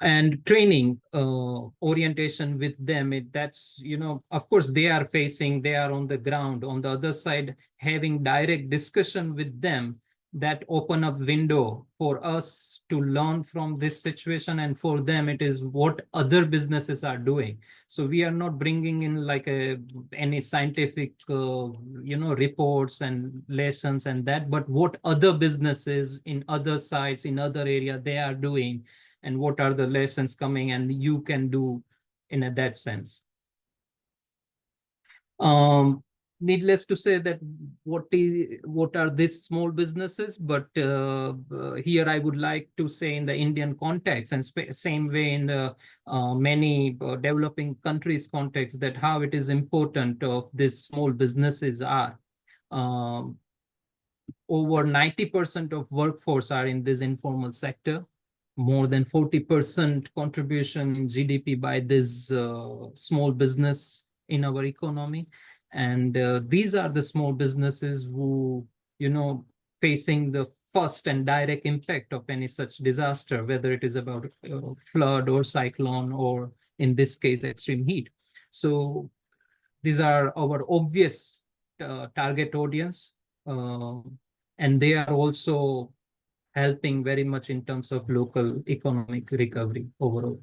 And training orientation with them, that's, of course they are on the ground. On the other side, having direct discussion with them, that open up window for us to learn from this situation, and for them it is what other businesses are doing. So we are not bringing in like any scientific reports and lessons and that, but what other businesses in other sites in other area they are doing, and what are the lessons coming, and you can do in that sense. Needless to say that what are these small businesses, but here I would like to say in the Indian context, and same way in the many developing countries context, that how it is important of these small businesses are. Over 90% of workforce are in this informal sector. More than 40% contribution in GDP by this small business in our economy. And these are the small businesses who, facing the first and direct impact of any such disaster, whether it is about flood or cyclone, or in this case, extreme heat. So these are our obvious target audience. And they are also helping very much in terms of local economic recovery overall.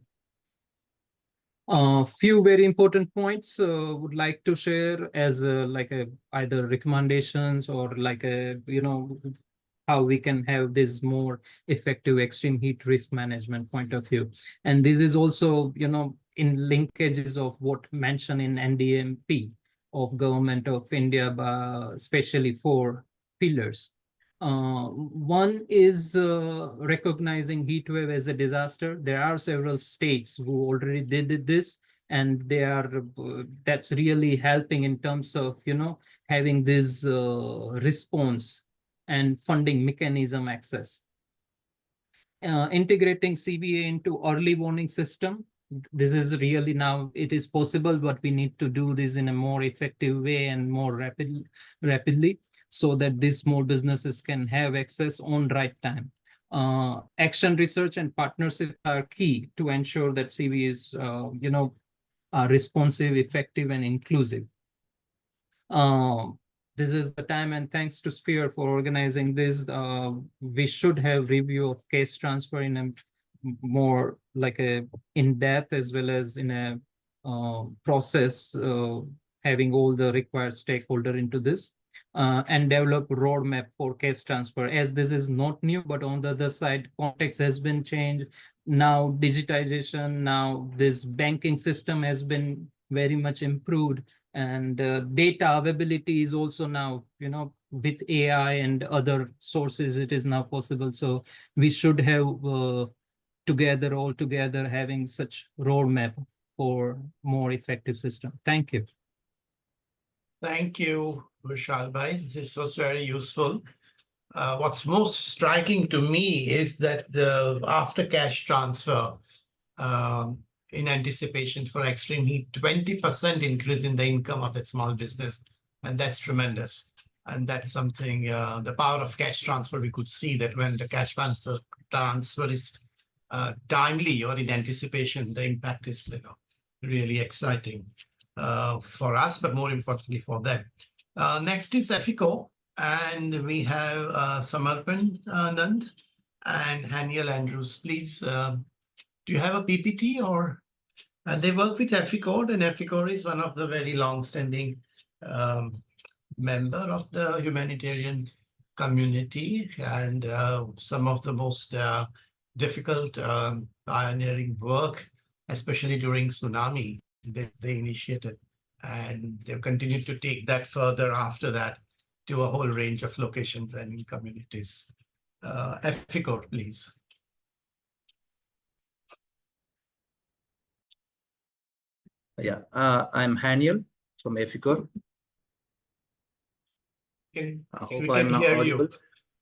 Few very important points would like to share as like a either recommendations or like a how we can have this more effective extreme heat risk management point of view. And this is also in linkages of what mentioned in NDMP of Government of India, especially 4 pillars. One is recognizing heat wave as a disaster. There are several states who already did this, and they are that's really helping in terms of having this response and funding mechanism access. Integrating CBA into early warning system. This is really now it is possible, but we need to do this in a more effective way and more rapidly, so that these small businesses can have access on right time. Action research and partnership are key to ensure that CBA is responsive, effective, and inclusive. This is the time, and thanks to Sphere for organizing this. We should have review of case transfer in a more like a in-depth as well as in a process, having all the required stakeholder into this, and develop roadmap for case transfer, as this is not new, but on the other side, context has been changed. Now digitization, now this banking system has been very much improved, and data availability is also now with AI and other sources it is now possible. So we should have all together having such roadmap for more effective system. Thank you. Thank you, Vishal Bhai. This was very useful. What's most striking to me is that the after cash transfer, in anticipation for extreme heat, 20% increase in the income of that small business. And that's tremendous. And that's something, the power of cash transfer, we could see that when the cash transfer is timely or in anticipation, the impact is really exciting for us, but more importantly for them. Next is EFICO, and we have Samarpan Nand and Haniel Andrews. Please, do you have a PPT or? They work with EFICO, and EFICO is one of the very long-standing member of the humanitarian community, and some of the most difficult pioneering work, especially during tsunami, they initiated, and they've continued to take that further after that to a whole range of locations and communities. EFICO, please. Yeah, I'm Haniel from EFICO. We Hope can I'm hear audible. you.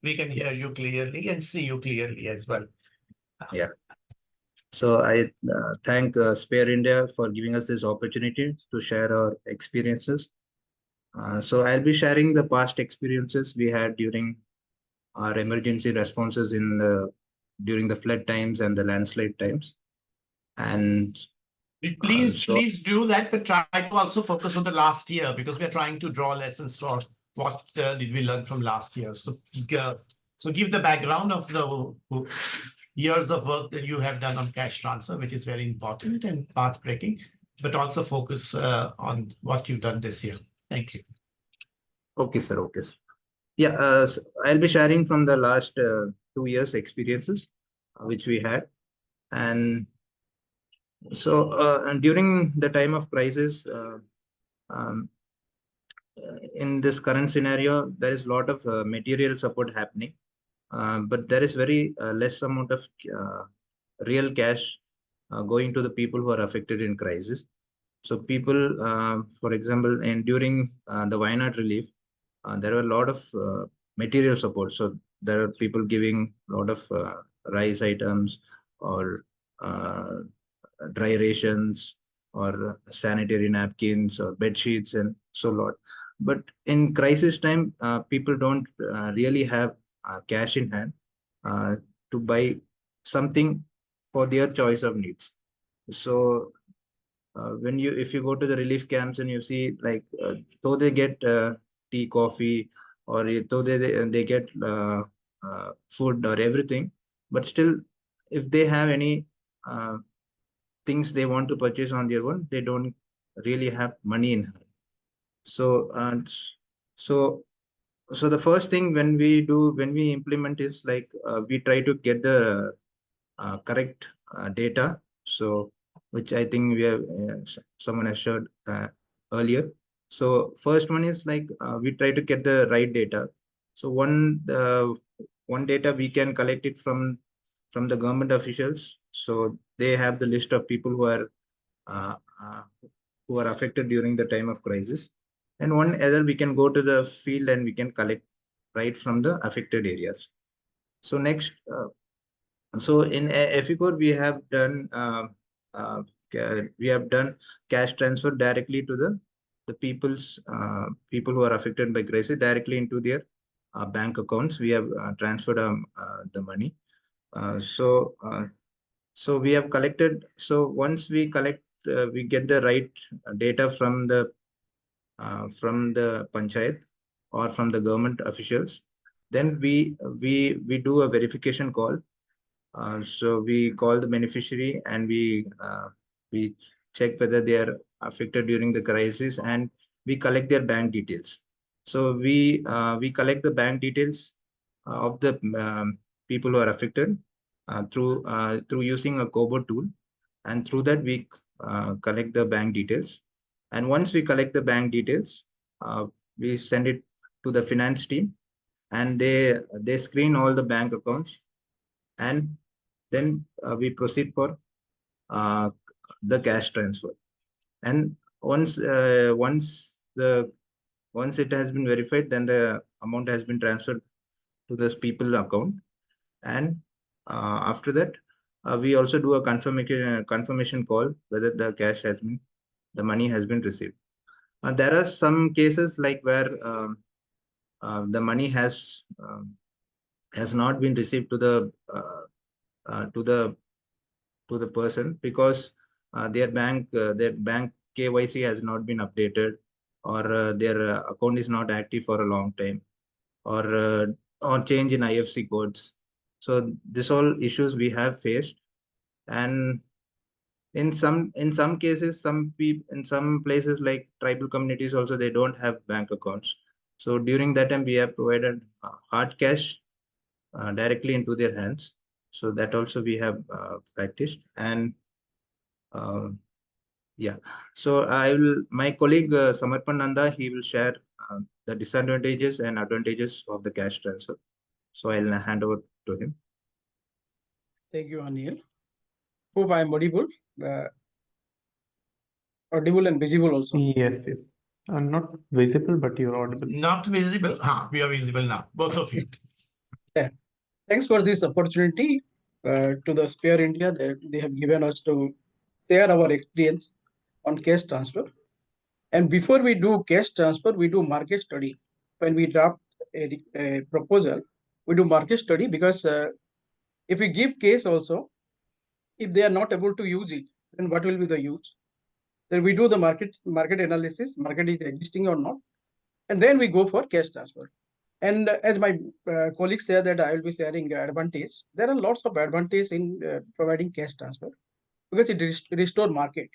We can hear you clearly and see you clearly as well. Yeah. So I thank Spare India for giving us this opportunity to share our experiences. So I'll be sharing the past experiences we had during our emergency responses during the flood times and the landslide times. And please do that, but try to also focus on the last year, because we're trying to draw lessons for what did we learn from last year. So give the background of the years of work that you have done on cash transfer, which is very important and path-breaking, but also focus on what you've done this year. Thank you. Okay, sir. Okay, sir. Yeah, so I'll be sharing from the last 2 years experiences which we had. And so and during the time of crisis, in this current scenario, there is a lot of material support happening, but there is very less amount of real cash going to the people who are affected in crisis. So people, for example, during the Wayanad relief, there were a lot of material support. So there are people giving a lot of rice items or dry rations or sanitary napkins or bed sheets and so lot. But in crisis time, people don't really have cash in hand to buy something for their choice of needs. So if you go to the relief camps and you see, like, though they get tea, coffee, or though they get food or everything, but still, if they have any things they want to purchase on their own, they don't really have money in hand. So so the first thing when we implement is like we try to get the correct data. So which I think we have someone has showed earlier. So first one is like we try to get the right data. So one data we can collect it from the government officials. So they have the list of people uh, uh, who are affected during the time of crisis. And one other we can go to the field and we can collect right from the affected areas. So next, so in FICOR we have done cash transfer directly to the people who are affected by crisis directly into their bank accounts. We have transferred the money. So we have collected. So once we collect, we get the right data from the panchayat or from the government officials. Then we do a verification call. So we call the beneficiary and we check whether they are affected during the crisis, and we collect their bank details. So we collect the bank details of the people who are affected through using a COBO tool, and through that we collect the bank details. And once we collect the bank details, we send it to the finance team, and they screen all the bank accounts, and then we proceed for the cash transfer. And once it has been verified, then the amount has been transferred to this people's account. And after that, we also do a confirmation call whether the money has been received. There are some cases like where the money has not been received to the person because their bank KYC has not been updated, or their account is not active for a long time, or change in IFSC codes. So this all issues we have faced. And in some cases, in some places like tribal communities also, they don't have bank accounts. So during that time we have provided hard cash directly into their hands. So that also we have practiced. And yeah, so my colleague Samarpan Nanda, he will share the disadvantages and advantages of the cash transfer. So I'll hand over to him. Thank you, Anil. Hope I am audible. Audible and visible also. Yes, yes. Not visible, but you're audible. Not visible. We are visible now, both of you. Thanks for this opportunity to the Spare India that they have given us to share our experience on cash transfer. And before we do cash transfer, we do market study. When we draft a proposal, we do market study because if we give case also, if they are not able to use it, then what will be the use? Then we do the market analysis, market is existing or not, and then we go for cash transfer. And as my colleague said that I will be sharing advantage. There are lots of advantage in providing cash transfer because it restore market.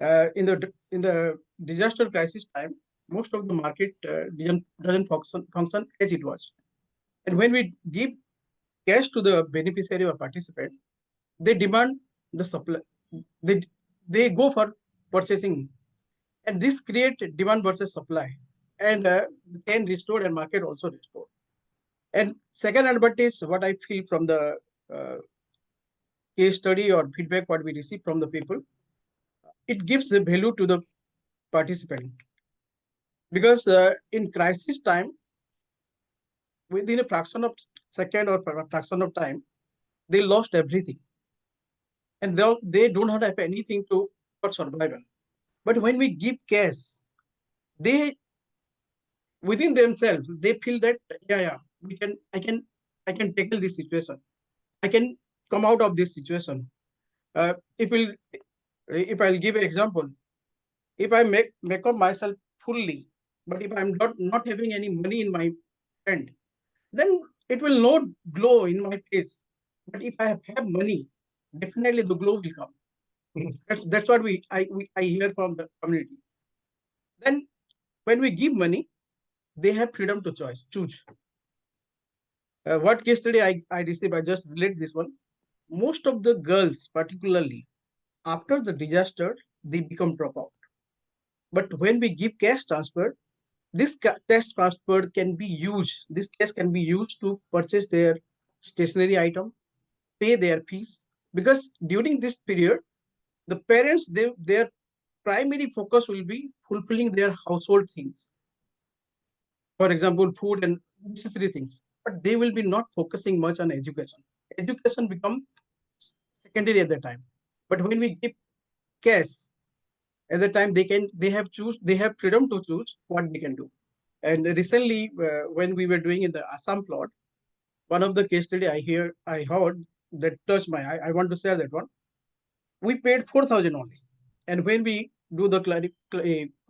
In the disaster crisis time, most of the market doesn't function as it was. And when we give cash to the beneficiary or participant, they demand the supply. They go for purchasing, and this create demand versus supply, and then restore and market also restore. And second advantage, what I feel from the case study or feedback what we receive from the people, it gives the value to the participant, because in crisis time, within a fraction of second or fraction of time, they lost everything, and they do not have anything for survival. But when we give cash, they within themselves they feel that I can tackle this situation, I can come out of this situation. If I'll give an example, if I make up myself fully, but if I'm not having any money in my hand, then it will not glow in my face. But if I have money, definitely the glow will come. That's what I hear from the community. Then when we give money, they have freedom to choose. What case study I received, I just relate this one. Most of the girls, particularly after the disaster, they become dropout. But when we give cash transfer, this cash transfer can be used. This cash can be used to purchase their stationery item, pay their fees. Because during this period, the parents, their primary focus will be fulfilling their household things. For example, food and necessary things. But they will be not focusing much on education. Education become secondary at the time. But when we give cash, at the time they have freedom to choose what they can do. And recently, when we were doing in the Assam plot, one of the case study I heard that touched my eye. I want to share that one. We paid 4,000 only, and when we do the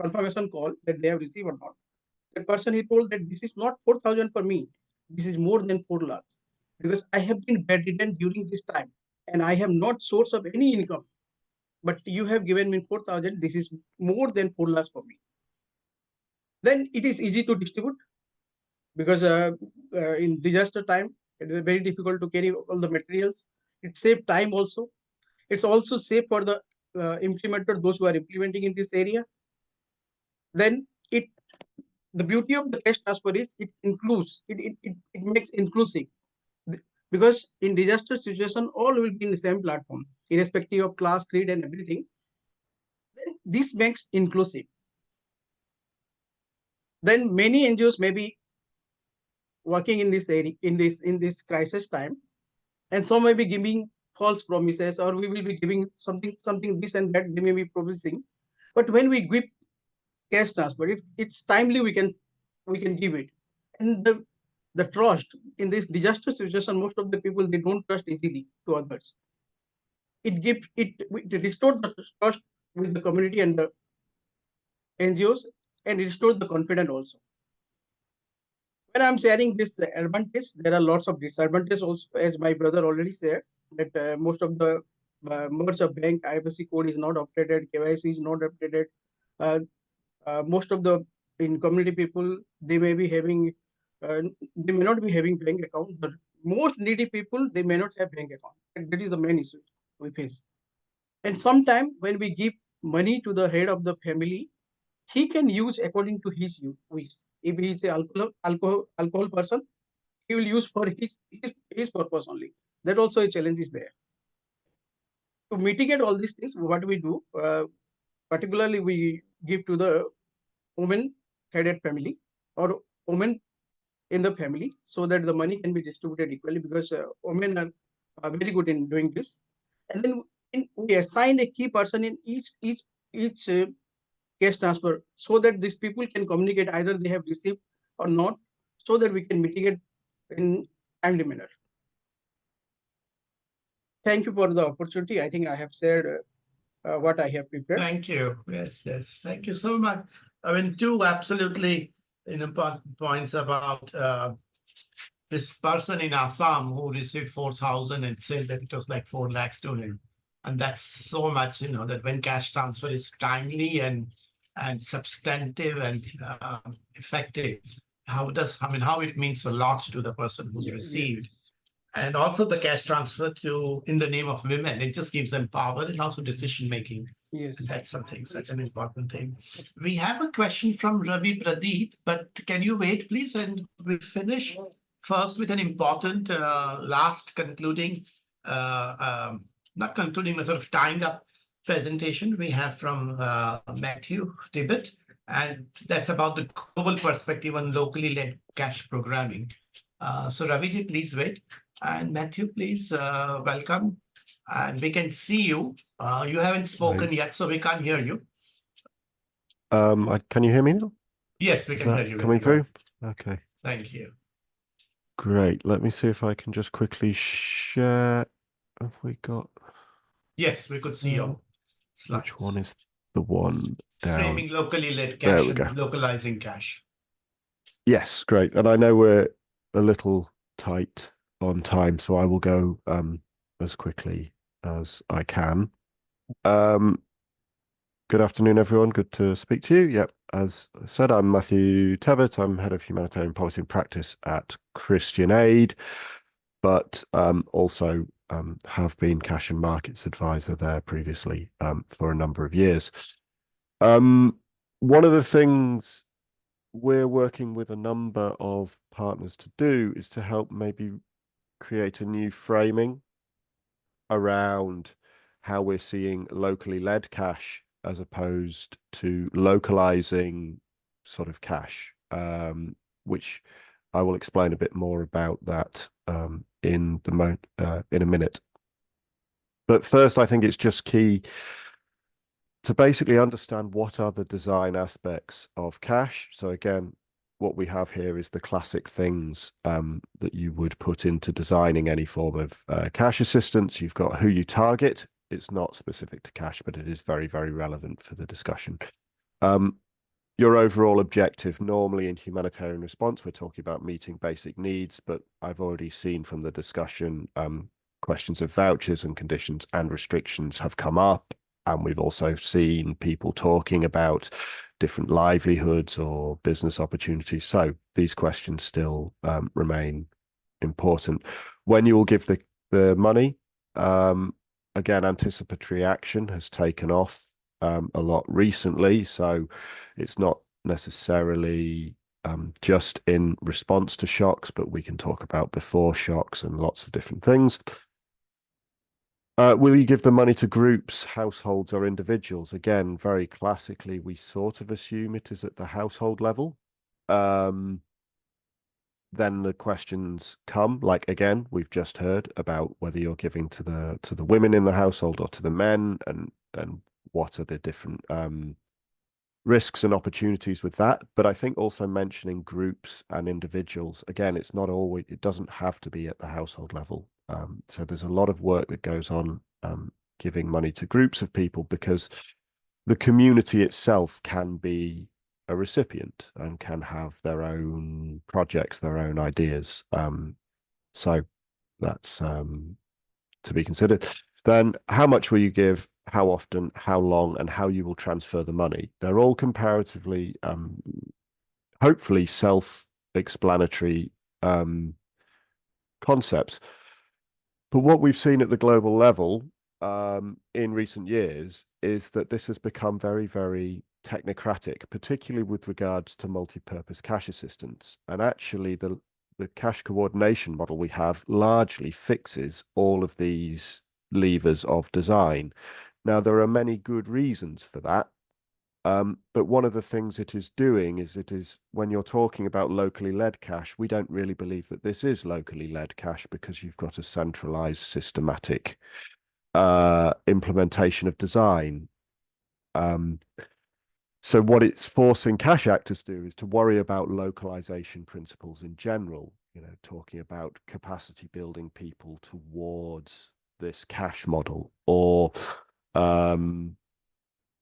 confirmation call that they have received or not, that person he told that this is not 4,000 for me. This is more than 4 lakhs because I have been bedridden during this time and I have not source of any income. But you have given me 4,000. This is more than 4 lakhs for me. Then it is easy to distribute because in disaster time, it is very difficult to carry all the materials. It saves time also. It's also safe for the implementer, those who are implementing in this area. Then the beauty of the cash transfer is it includes, it makes inclusive. Because in disaster situation, all will be in the same platform, irrespective of class, creed, and everything. Then this makes inclusive. Then many NGOs may be working in this area, in this crisis time, and some may be giving false promises, or we will be giving something this and that they may be promising. But when we give cash transfer, if it's timely, we can give it. And the trust in this disaster situation, most of the people, they don't trust easily to others. It restores the trust with the community and the NGOs, and restores the confidence also. When I'm sharing this advantage, there are lots of disadvantages also, as my brother already said, that most of the merge of bank IFSC code is not updated, KYC is not updated. Most of the in community people, they may be having, they may not be having bank account. The most needy people, they may not have bank account. And that is the main issue we face. And sometimes when we give money to the head of the family, he can use according to his wish. If he is an alcohol person, he will use for his purpose only. That also a challenge is there. To mitigate all these things, what we do, particularly we give to the women headed family or women in the family, so that the money can be distributed equally, because women are very good in doing this. And then we assign a key person in each cash transfer, so that these people can communicate either they have received or not, so that we can mitigate in timely manner. Thank you for the opportunity. I think I have shared what I have prepared. Thank you. Yes, yes. Thank you so much. I mean, two absolutely important points about this person in Assam who received 4,000 and said that it was like 4 lakhs to him. And that's so much, that when cash transfer is timely and substantive and effective, how it means a lot to the person who's received. And also the cash transfer in the name of women, it just gives them power and also decision making. Yes. And that's such an important thing. We have a question from Ravi Pradeep, but can you wait, please? And we'll finish first with an important last concluding, not concluding, but sort of tying up presentation we have from Matthew Tibbet, and that's about the global perspective on locally led cash programming. So Raviji, please wait. And Matthew, please welcome. And we can see you. You haven't spoken yet, so we can't hear you. Can you hear me now? Yes, we can hear you. Coming through? Okay. Thank you. Great. Let me see if I can just quickly share. Have we got? Yes, we could see your slides. Which one is the one down? Framing locally led cash and localizing cash. Yes, great. And I know we're a little tight on time, so I will go as quickly as I can. Good afternoon, everyone. Good to speak to you. Yep, as I said, I'm Matthew Tebbett. I'm Head of Humanitarian Policy and Practice at Christian Aid, but also have been Cash and Markets Advisor there previously for a number of years. One of the things we're working with a number of partners to do is to help maybe create a new framing around how we're seeing locally led cash as opposed to localizing sort of cash, which I will explain a bit more about that in a minute. But first, I think it's just key to basically understand what are the design aspects of cash. So again, what we have here is the classic things that you would put into designing any form of cash assistance. You've got who you target. It's not specific to cash, but it is very, very relevant for the discussion. Your overall objective, normally in humanitarian response, we're talking about meeting basic needs, but I've already seen from the discussion questions of vouchers and conditions and restrictions have come up. And we've also seen people talking about different livelihoods or business opportunities. So these questions still remain important. When you will give the money, again, anticipatory action has taken off a lot recently. So it's not necessarily just in response to shocks, but we can talk about before shocks and lots of different things. Will you give the money to groups, households, or individuals? Again, very classically, we sort of assume it is at the household level. Then the questions come, like again, we've just heard about whether you're giving to the women in the household or to the men, and what are the different risks and opportunities with that. But I think also mentioning groups and individuals, again, it doesn't have to be at the household level. So there's a lot of work that goes on giving money to groups of people, because the community itself can be a recipient and can have their own projects, their own ideas. So that's to be considered. Then how much will you give, how often, how long, and how you will transfer the money? They're all comparatively, hopefully self-explanatory concepts. But what we've seen at the global level in recent years is that this has become very, very technocratic, particularly with regards to multi-purpose cash assistance. And actually, the cash coordination model we have largely fixes all of these levers of design. Now, there are many good reasons for that. But one of the things it is doing is when you're talking about locally led cash, we don't really believe that this is locally led cash, because you've got a centralized, systematic implementation of design. So what it's forcing cash actors to do is to worry about localization principles in general, talking about capacity building people towards this cash model, or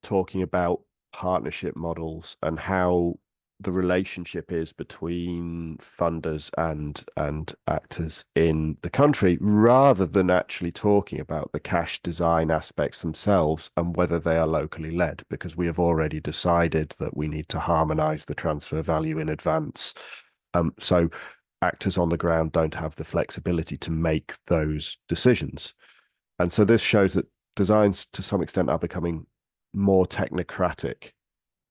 talking about partnership models and how the relationship is between funders and actors in the country, rather than actually talking about the cash design aspects themselves and whether they are locally led, because we have already decided that we need to harmonize the transfer value in advance. So actors on the ground don't have the flexibility to make those decisions. And so this shows that designs to some extent are becoming more technocratic.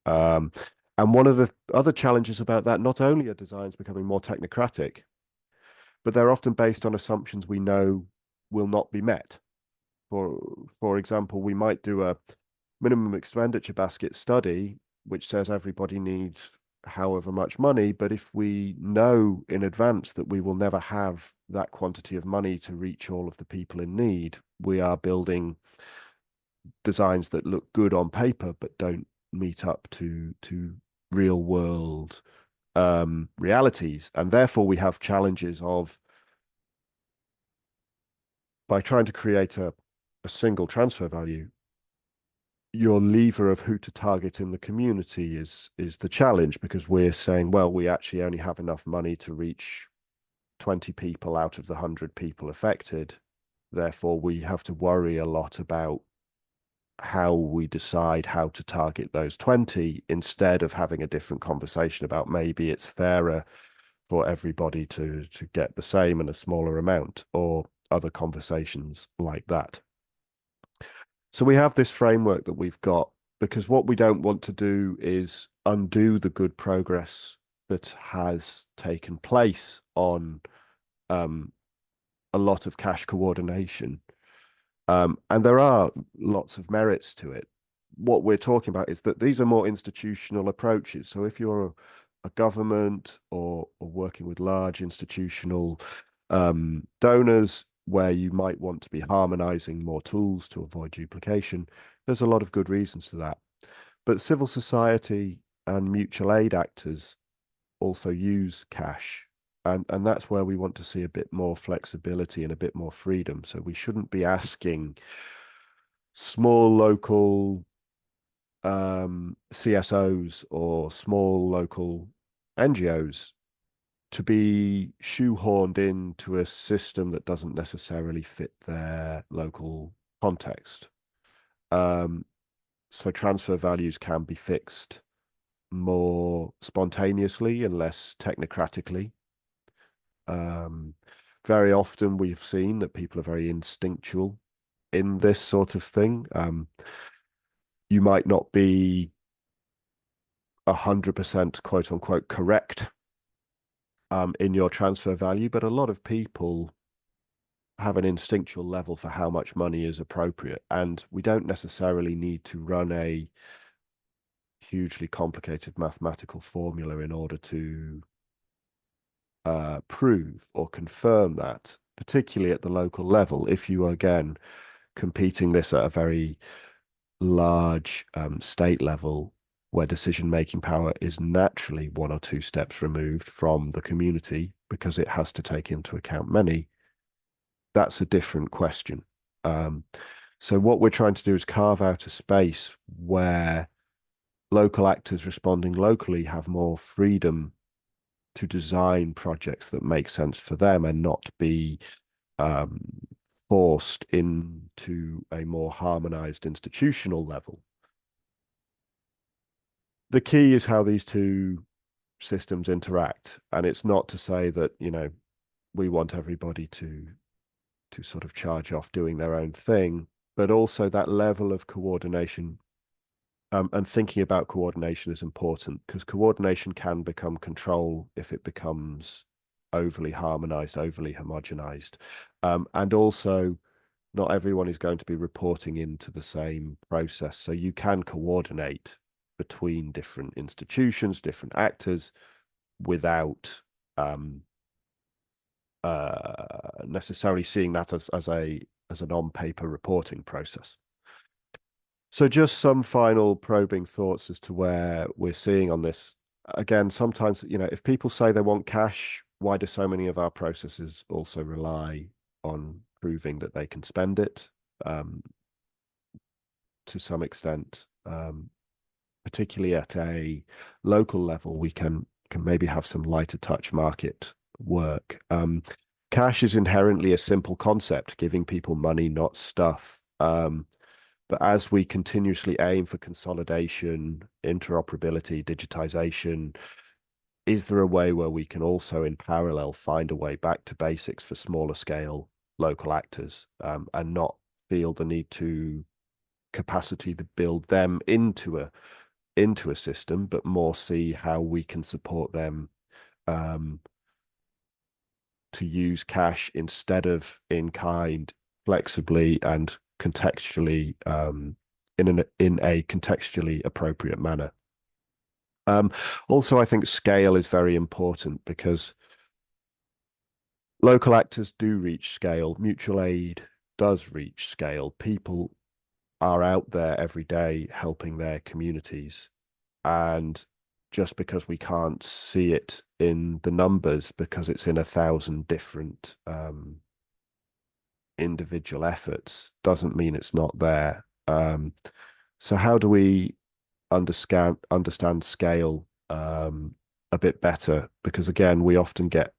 And one of the other challenges about that, not only are designs becoming more technocratic, but they're often based on assumptions we know will not be met. For example, we might do a minimum expenditure basket study, which says everybody needs however much money, but if we know in advance that we will never have that quantity of money to reach all of the people in need, we are building designs that look good on paper but don't meet up to real world realities. And therefore we have challenges of, by trying to create a single transfer value, your lever of who to target in the community is the challenge, because we're saying, well, we actually only have enough money to reach 20 people out of the 100 people affected. Therefore, we have to worry a lot about how we decide how to target those 20 instead of having a different conversation about maybe it's fairer for everybody to get the same and a smaller amount, or other conversations like that. So we have this framework that we've got, because what we don't want to do is undo the good progress that has taken place on a lot of cash coordination. And there are lots of merits to it. What we're talking about is that these are more institutional approaches. So if you're a government or working with large institutional donors, where you might want to be harmonizing more tools to avoid duplication, there's a lot of good reasons to that. But civil society and mutual aid actors also use cash. And that's where we want to see a bit more flexibility and a bit more freedom. So we shouldn't be asking small local CSOs or small local NGOs to be shoehorned into a system that doesn't necessarily fit their local context. So transfer values can be fixed more spontaneously and less technocratically. Very often we've seen that people are very instinctual in this sort of thing. You might not be 100% quote unquote correct in your transfer value, but a lot of people have an instinctual level for how much money is appropriate, and we don't necessarily need to run a hugely complicated mathematical formula in order to prove or confirm that, particularly at the local level. If you are, again, competing this at a very large state level, where decision-making power is naturally 1 or 2 steps removed from the community because it has to take into account many, that's a different question. So what we're trying to do is carve out a space where local actors responding locally have more freedom to design projects that make sense for them and not be forced into a more harmonized institutional level. The key is how these two systems interact, and it's not to say that, you know, we want everybody to sort of charge off doing their own thing, but also that level of coordination. And thinking about coordination is important, because coordination can become control if it becomes overly harmonized, overly homogenized. And also, not everyone is going to be reporting into the same process. So you can coordinate between different institutions, different actors, without necessarily seeing that as an on-paper reporting process. So just some final probing thoughts as to where we're seeing on this. Again, sometimes, you know, if people say they want cash, why do so many of our processes also rely on proving that they can spend it to some extent? Particularly at a local level, we can maybe have some lighter touch market work. Cash is inherently a simple concept, giving people money, not stuff. But as we continuously aim for consolidation, interoperability, digitization, is there a way where we can also in parallel find a way back to basics for smaller scale local actors, and not feel the need to capacity to build them into a system, but more see how we can support them to use cash instead of in kind, flexibly and contextually, in a contextually appropriate manner. Also, I think scale is very important, because local actors do reach scale. Mutual aid does reach scale. People are out there every day helping their communities. And just because we can't see it in the numbers, because it's in 1,000 different individual efforts, doesn't mean it's not there. So how do we understand scale a bit better? Because again, we often get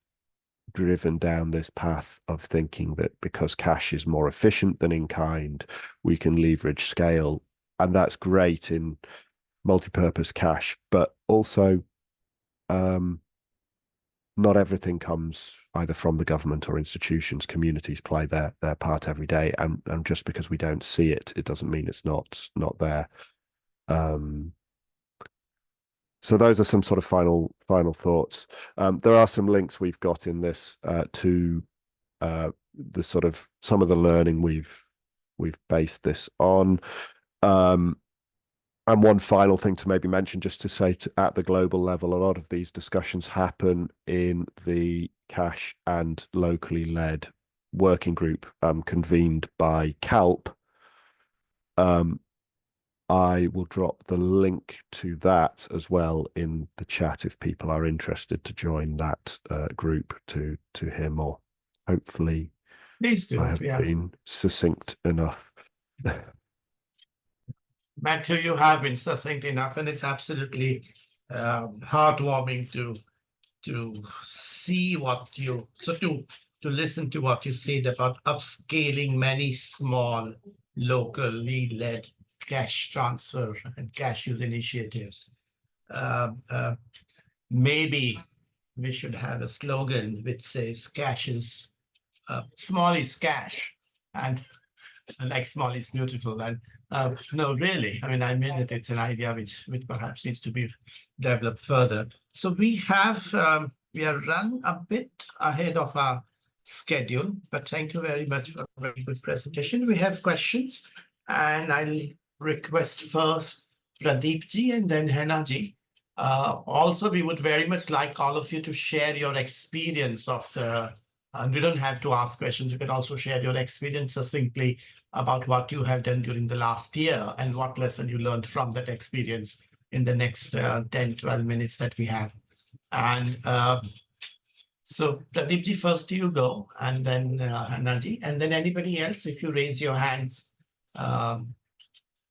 driven down this path of thinking that because cash is more efficient than in kind, we can leverage scale. and that's great in multi-purpose cash, but also not everything comes either from the government or institutions. Communities play their part every day, and just because we don't see it, it doesn't mean it's not there. So those are some sort of final thoughts. There are some links we've got in this to the sort of some of the learning we've based this on. And one final thing to maybe mention, just to say, at the global level, a lot of these discussions happen in the cash and locally led working group convened by CALP. I will drop the link to that as well in the chat if people are interested to join that group to hear more. Hopefully, Please do. I have Yeah. been succinct enough. Matthew, you have been succinct enough, and it's absolutely heartwarming to see what you to listen to what you said about upscaling many small locally led cash transfer and cash use initiatives. Maybe we should have a slogan which says cash is small is cash, and like small is beautiful. And no, really, I mean, I mean that it's an idea which perhaps needs to be developed further. So we are run a bit ahead of our schedule, but thank you very much for a very good presentation. We have questions, and I'll request first Pradeep ji and then Hena ji. Also, we would very much like all of you to share your experience of and you don't have to ask questions. You can also share your experience succinctly about what you have done during the last year and what lesson you learned from that experience in the next 10, 12 minutes that we have. And so Pradeep ji, first you go, and then Hana ji, and then anybody else, if you raise your hands,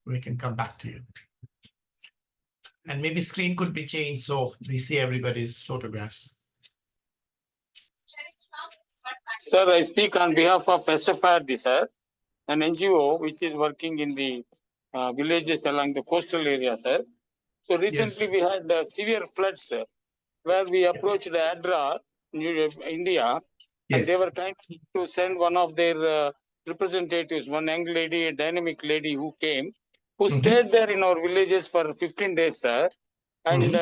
we can come back to you. And maybe screen could be changed so we see everybody's photographs. Sir, I speak on behalf of SFRD, sir, an NGO which is working in the villages along the coastal area, sir. So recently we had severe floods, sir, where we approached the ADRA, India, and they were kind to send one of their representatives, one young lady, a dynamic lady who came, who stayed there in our villages for 15 days, sir. And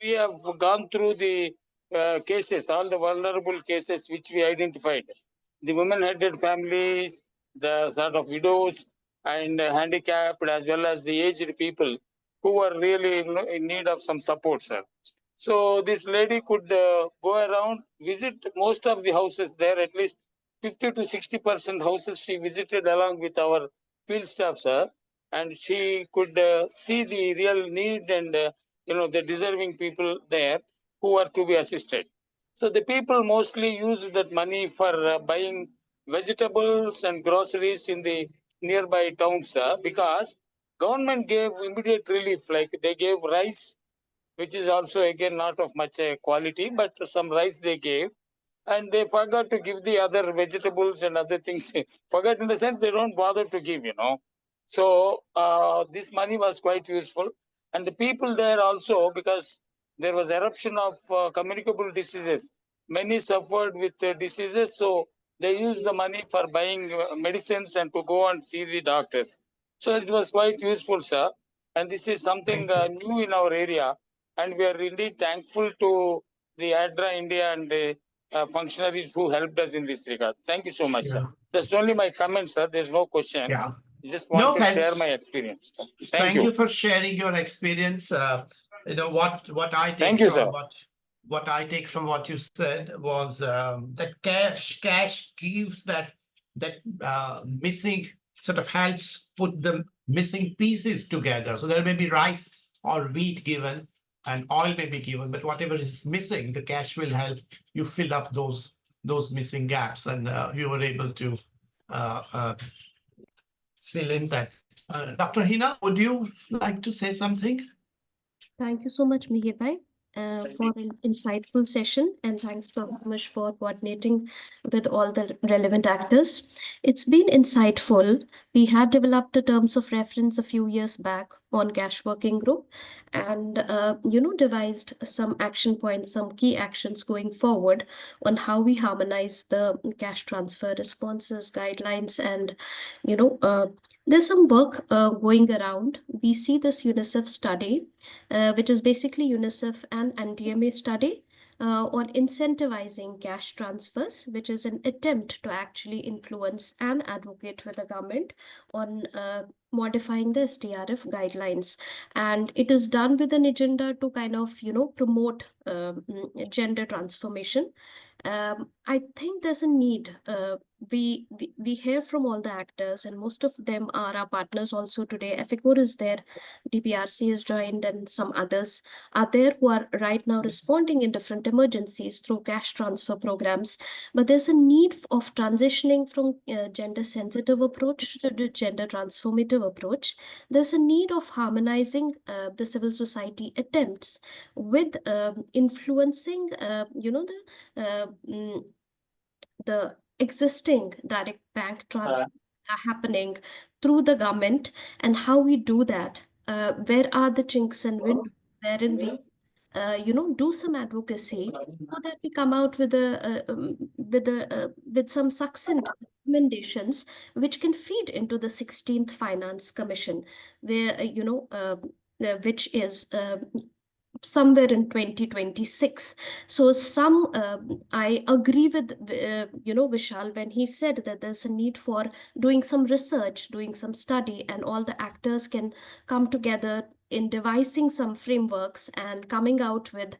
we have gone through the cases, all the vulnerable cases which we identified. The women-headed families, the sort of widows and handicapped, as well as the aged people who were really in need of some support, sir. So this lady could go around, visit most of the houses there, at least 50 to 60% houses she visited along with our field staff, sir. And she could see the real need and the deserving people there who are to be assisted. So the people mostly use that money for buying vegetables and groceries in the nearby towns, because government gave immediate relief, like they gave rice, which is also again not of much quality, but some rice they gave. And they forgot to give the other vegetables and other things. Forgot in the sense they don't bother to give, So this money was quite useful. And the people there also, because there was eruption of communicable diseases, many suffered with diseases. So they used the money for buying medicines and to go and see the doctors. So it was quite useful, sir. And this is something new in our area. And we are indeed thankful to the ADRA India and functionaries who helped us in this regard. Thank you so much, sir. That's only my comment, sir. There's no question. Yeah. I just want to share my experience. Thank you for sharing your experience. What I take Thank you, from sir. what I take from what you said was that cash gives that missing, sort of helps put the missing pieces together. So there may be rice or wheat given and oil may be given, but whatever is missing, the cash will help you fill up those missing gaps, and you were able to fill in that. Dr. Hina, would you like to say something? Thank you so much, Mihir bhai. for an insightful session, and thanks to Amish for coordinating with all the relevant actors. It's been insightful. We had developed the terms of reference a few years back on cash working group, and devised some action points, some key actions going forward on how we harmonize the cash transfer responses, guidelines, and there's some work going around. We see this UNICEF study, which is basically UNICEF and NDMA study on incentivizing cash transfers, which is an attempt to actually influence and advocate with the government on modifying the STRF guidelines. And it is done with an agenda to kind of, promote gender transformation. I think there's a need. We hear from all the actors, and most of them are our partners also today. EFICOR is there, DPRC has joined, and some others are there who are right now responding in different emergencies through cash transfer programs. But there's a need of transitioning from gender sensitive approach to the gender transformative approach. There's a need of harmonizing the civil society attempts with influencing, the existing direct bank transfers are happening through the government, and how we do that. Where are the chinks and windows wherein we do some advocacy so that we come out with with some succinct recommendations which can feed into the 16th Finance Commission, where which is somewhere in 2026. So I agree with Vishal when he said that there's a need for doing some research, doing some study, and all the actors can come together in devising some frameworks and coming out with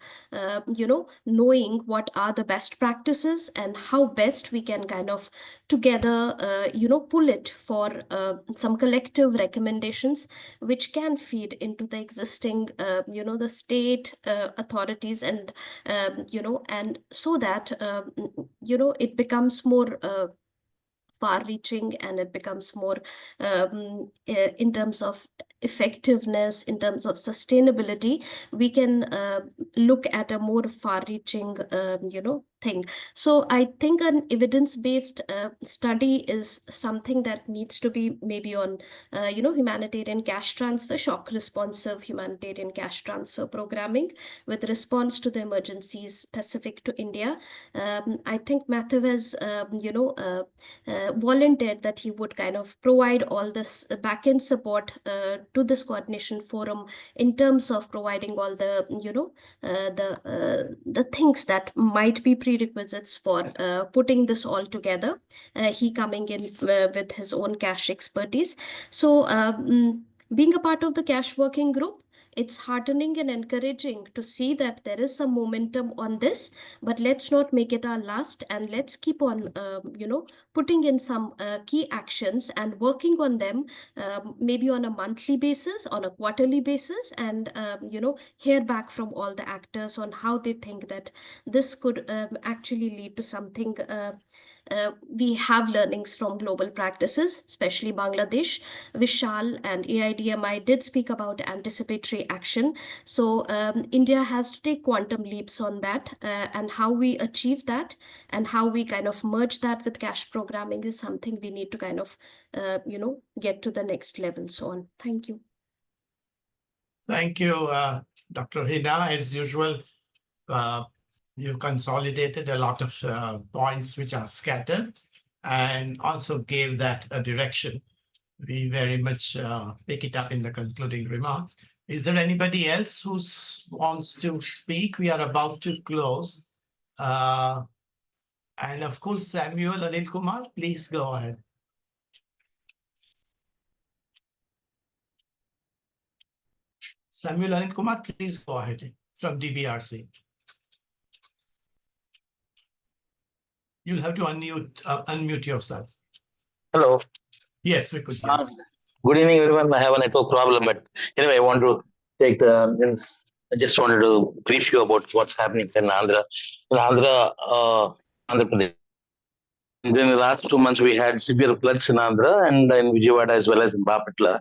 knowing what are the best practices and how best we can kind of together pull it for some collective recommendations which can feed into the existing the state authorities, and and so that it becomes more far reaching, and it becomes more in terms of effectiveness, in terms of sustainability. We can look at a more far reaching thing. So I think an evidence-based study is something that needs to be maybe on humanitarian cash transfer, shock responsive humanitarian cash transfer programming with response to the emergencies specific to India. I think Matthew has volunteered that he would kind of provide all this back-end support to this coordination forum in terms of providing all the the things that might be prerequisites for putting this all together. He coming in with his own cash expertise. So being a part of the cash working group, it's heartening and encouraging to see that there is some momentum on this, but let's not make it our last, and let's keep on putting in some key actions and working on them, maybe on a monthly basis, on a quarterly basis, and hear back from all the actors on how they think that this could actually lead to something. We have learnings from global practices, especially Bangladesh. Vishal and AIDMI did speak about anticipatory action. So India has to take quantum leaps on that, and how we achieve that and how we kind of merge that with cash programming is something we need to kind of, get to the next levels on. Thank you. Thank you, Dr. Hina. As usual, you've consolidated a lot of points which are scattered and also gave that a direction. We very much pick it up in the concluding remarks. Is there anybody else who wants to speak? We are about to close. And of course, Samuel Anil Kumar, please go ahead. Samuel Anil Kumar, please go ahead from DBRC. You'll have to unmute yourself. Hello. Yes, we could hear. Good evening, everyone. I have a network problem, but anyway, I want to take the. I just wanted to brief you about what's happening in Andhra. In Andhra Pradesh, during the last 2 months, we had severe floods in Andhra and in Vijayawada as well as in Bapatla,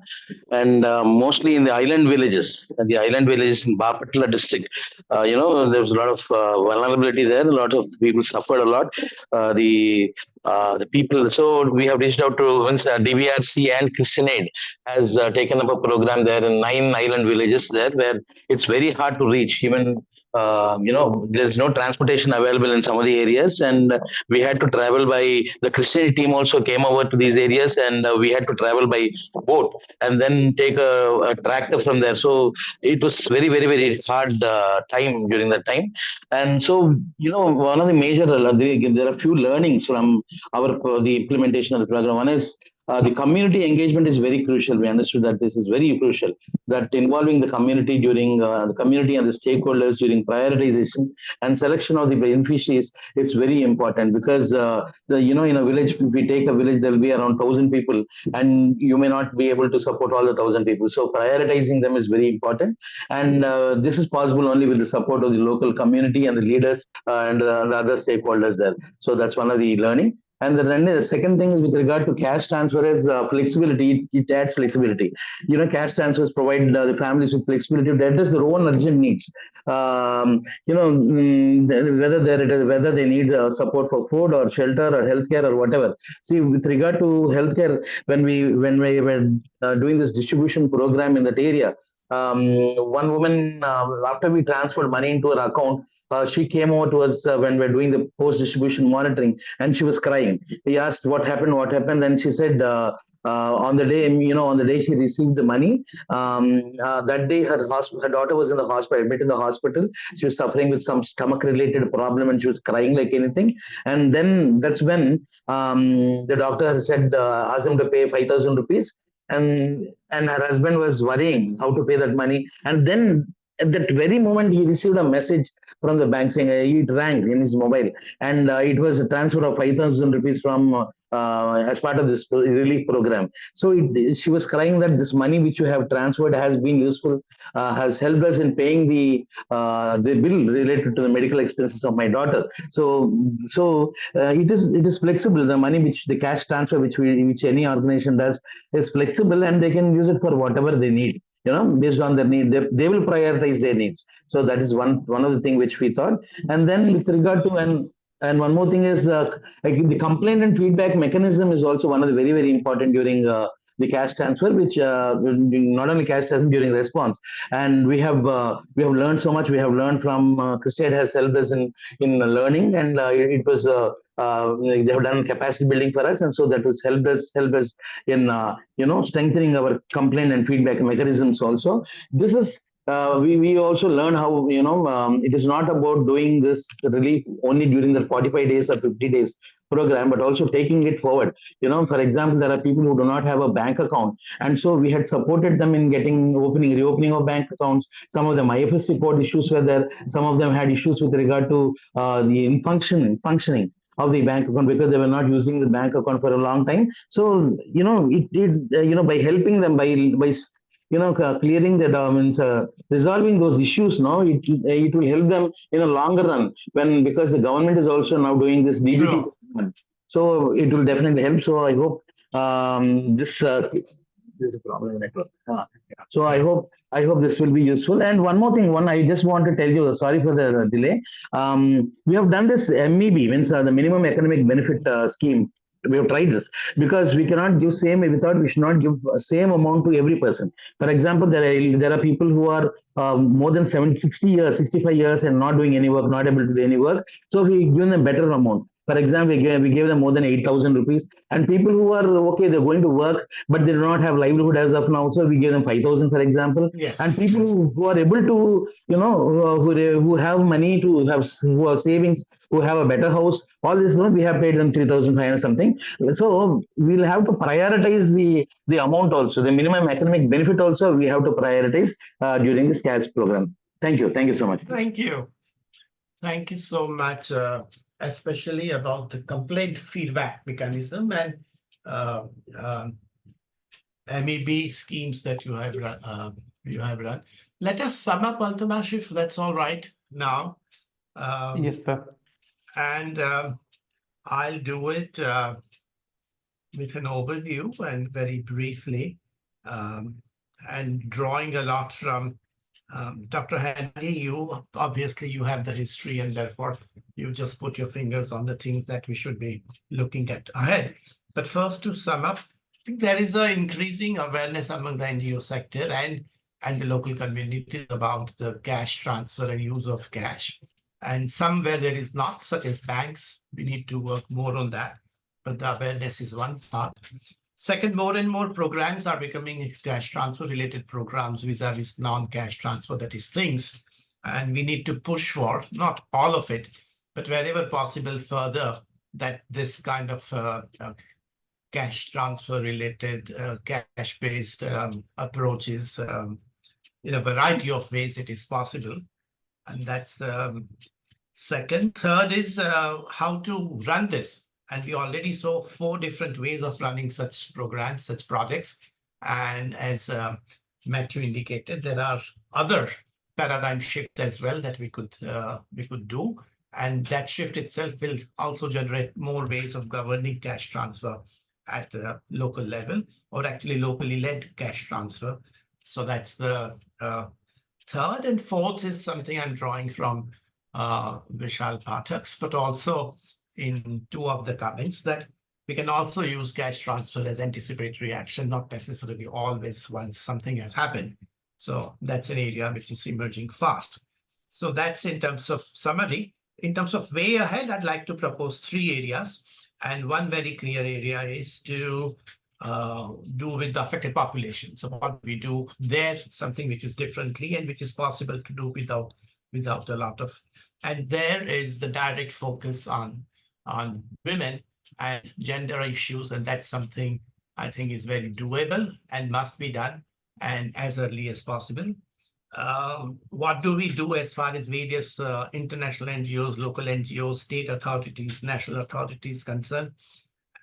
and mostly in the island villages. The island villages in Bapatla district, there was a lot of vulnerability there. A lot of people suffered a lot. The people. So we have reached out to DVRC and Christian Aid has taken up a program there in 9 island villages there, where it's very hard to reach. Even there's no transportation available in some of the areas, and we had to travel by. The Christian team also came over to these areas, and we had to travel by boat and then take a tractor from there. So it was very, very, very hard time during that time. And so, one of the major, there are a few learnings from the implementation of the program. One is the community engagement is very crucial. We understood that this is very crucial, that involving the community during the community and the stakeholders during prioritization and selection of the beneficiaries is very important, because in a village, if we take a village, there will be around 1,000 people, and you may not be able to support all the 1,000 people. So prioritizing them is very important, and this is possible only with the support of the local community and the leaders and the other stakeholders there. So that's one of the learning. And the second thing is with regard to cash transfer is flexibility. It adds flexibility. Cash transfers provide the families with flexibility to address their own urgent needs. Whether they need support for food or shelter or healthcare or whatever. See, with regard to healthcare, when we were doing this distribution program in that area, one woman, after we transferred money into her account, she came over to us when we were doing the post-distribution monitoring, and she was crying. We asked what happened, and she said on the day she received the money, that day her daughter was in the hospital, admitted in the hospital. She was suffering with some stomach-related problem, and she was crying like anything. And then that's when the doctor said, asked him to pay 5,000 rupees. And her husband was worrying how to pay that money. And then at that very moment, he received a message from the bank saying it rang in his mobile, and it was a transfer of 5,000 rupees from as part of this relief program. So she was crying that this money which you have transferred has been useful, has helped us in paying the bill related to the medical expenses of my daughter. So it is flexible. The money which the cash transfer which any organization does is flexible, and they can use it for whatever they need. Based on their need, they will prioritize their needs. So that is one of the things which we thought. And then with regard to and one more thing is the complaint and feedback mechanism is also one of the very, very important during the cash transfer, which not only cash transfer during response. And we have learned so much. We have learned from Christian has helped us in learning, and it was they have done capacity building for us, and so that was helped us in strengthening our complaint and feedback mechanisms also. This is we also learn how it is not about doing this relief only during the 45 days or 50 days program, but also taking it forward. For example, there are people who do not have a bank account, and so we had supported them in reopening of bank accounts. Some of them IFS report issues were there. Some of them had issues with regard to the functioning of the bank account, because they were not using the bank account for a long time. So by helping them, by clearing the resolving those issues, it will help them in a longer run, because the government is also now doing this DBT. Sure. So it will definitely help. So I hope this is a problem in the network. So I hope this will be useful. And one more thing, I just want to tell you, sorry for the delay. We have done this MEB, means the minimum economic benefit scheme. We have tried this because we cannot give same. We thought we should not give same amount to every person. For example, there are people who are more than 60 years, 65 years, and not doing any work, not able to do any work. So we give them better amount. For example, we gave them more than 8,000 rupees. And people who are okay, they're going to work, but they do not have livelihood as of now. So we gave them 5,000, for example. Yes. And people who are able to, who have money who are savings, who have a better house, all this, we have paid them 3,500 something. So we'll have to prioritize the amount also, the minimum economic benefit also. We have to prioritize during this cash program. Thank you. Thank you so much. Thank you. Thank you so much, especially about the complaint feedback mechanism and MEB schemes that you have run. Let us sum up, Altamash, if that's all right now. Yes, sir. And I'll do it with an overview and very briefly, and drawing a lot from Dr. Handy. You obviously you have the history, and therefore you just put your fingers on the things that we should be looking at ahead. But first, to sum up, I think there is an increasing awareness among the NGO sector and the local community about the cash transfer and use of cash. And somewhere there is not, such as banks, we need to work more on that. But the awareness is one part. Second, more and more programs are becoming cash transfer related programs vis-a-vis non-cash transfer, that is things. And we need to push for, not all of it, but wherever possible further, that this kind of cash transfer related, cash-based approaches in a variety of ways it is possible. And that's second. Third is how to run this. And we already saw 4 different ways of running such programs, such projects. And as Matthew indicated, there are other paradigm shifts as well that we could do. And that shift itself will also generate more ways of governing cash transfer at the local level, or actually locally led cash transfer. So that's the third. And fourth is something I'm drawing from Vishal Pathak's, but also in 2 of the comments, that we can also use cash transfer as anticipatory action, not necessarily always once something has happened. So that's an area which is emerging fast. So that's in terms of summary. In terms of way ahead, I'd like to propose 3 areas. And one very clear area is to do with the affected population. So what we do there, something which is differently and which is possible to do without a lot of, and there is the direct focus on women and gender issues. And that's something I think is very doable and must be done, and as early as possible. What do we do as far as various international NGOs, local NGOs, state authorities, national authorities concerned?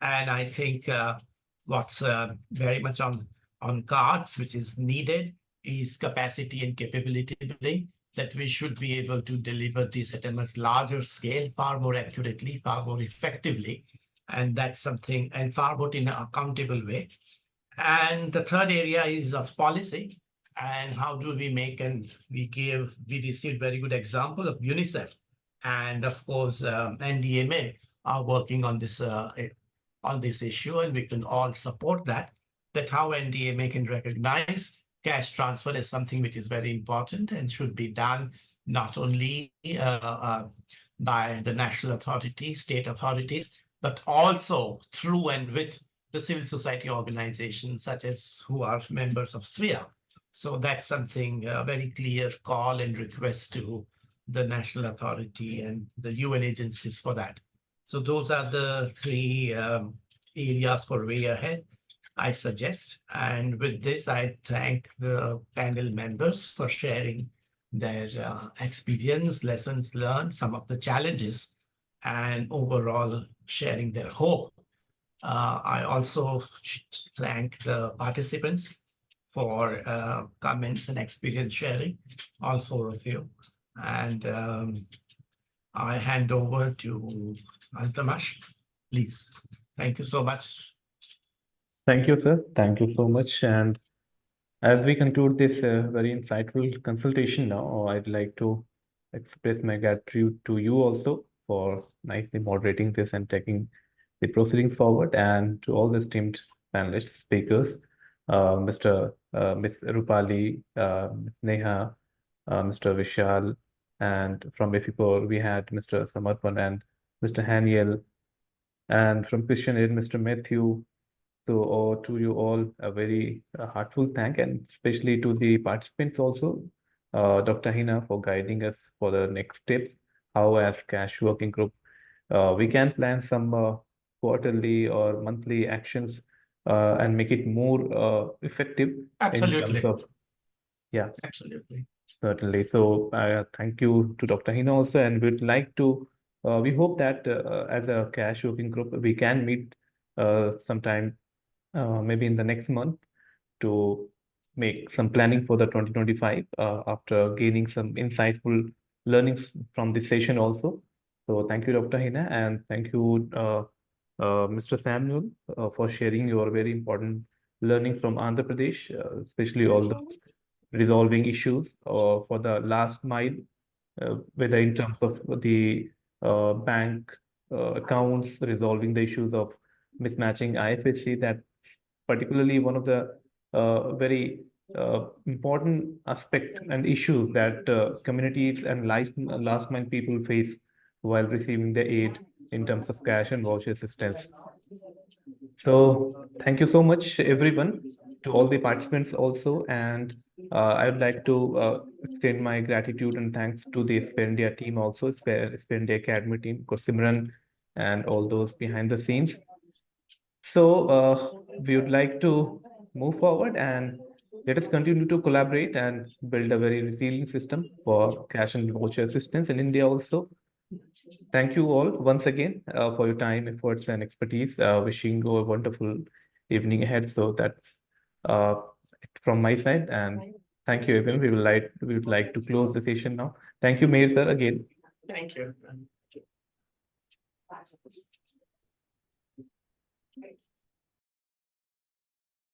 And I think what's very much on cards, which is needed, is capacity and capability building, that we should be able to deliver this at a much larger scale, far more accurately, far more effectively. And that's something, and far more in an accountable way. And the third area is of policy. And how do we make, and we received very good example of UNICEF. And of course, NDMA are working on this issue, and we can all support that how NDMA can recognize cash transfer as something which is very important and should be done not only by the national authorities, state authorities, but also through and with the civil society organizations such as who are members of SWIA. So that's something, a very clear call and request to the national authority and the UN agencies for that. So those are the 3 areas for way ahead, I suggest. And with this, I thank the panel members for sharing their experience, lessons learned, some of the challenges, and overall sharing their hope. I also thank the participants for comments and experience sharing, all 4 of you. And I hand over to Altamash, please. Thank you so much. Thank you, sir. Thank you so much. And as we conclude this very insightful consultation now, I'd like to express my gratitude to you also for nicely moderating this and taking the proceedings forward, and to all the esteemed panelists, speakers, Miss Rupali, Neha, Mr. Vishal, and from Befipur we had Mr. Samarpan and Mr. Haniel, and from Christian Aid, Mr. Matthew. So to you all, a very heartfelt thank, and especially to the participants also, Dr. Hina, for guiding us for the next steps, how as Cash Working Group we can plan some quarterly or monthly actions and make it more effective Absolutely. in terms of, yeah, Absolutely. certainly. So thank you to Dr. Hina also, and we'd like to, we hope that as a Cash Working Group, we can meet sometime maybe in the next month to make some planning for the 2025 after gaining some insightful learnings from this session also. So thank you, Dr. Hina, and thank you, Mr. Samuel, for sharing your very important learning from Andhra Pradesh, especially all the resolving issues for the last mile, whether in terms of the bank accounts, resolving the issues of mismatching IFSC, that particularly one of the very important aspect and issues that communities and last mile people face while receiving the aid in terms of cash and voucher assistance. So thank you so much, everyone, to all the participants also. And I would like to extend my gratitude and thanks to the Spare India team also, Spare India Academy team, of course, Simran, and all those behind the scenes. So we would like to move forward and let us continue to collaborate and build a very resilient system for cash and voucher assistance in India also. Thank you all once again for your time, efforts, and expertise. Wishing you a wonderful evening ahead. So that's it from my side, and thank you, everyone. We would like to close the session now. Thank you, Mayor sir, again. Thank you.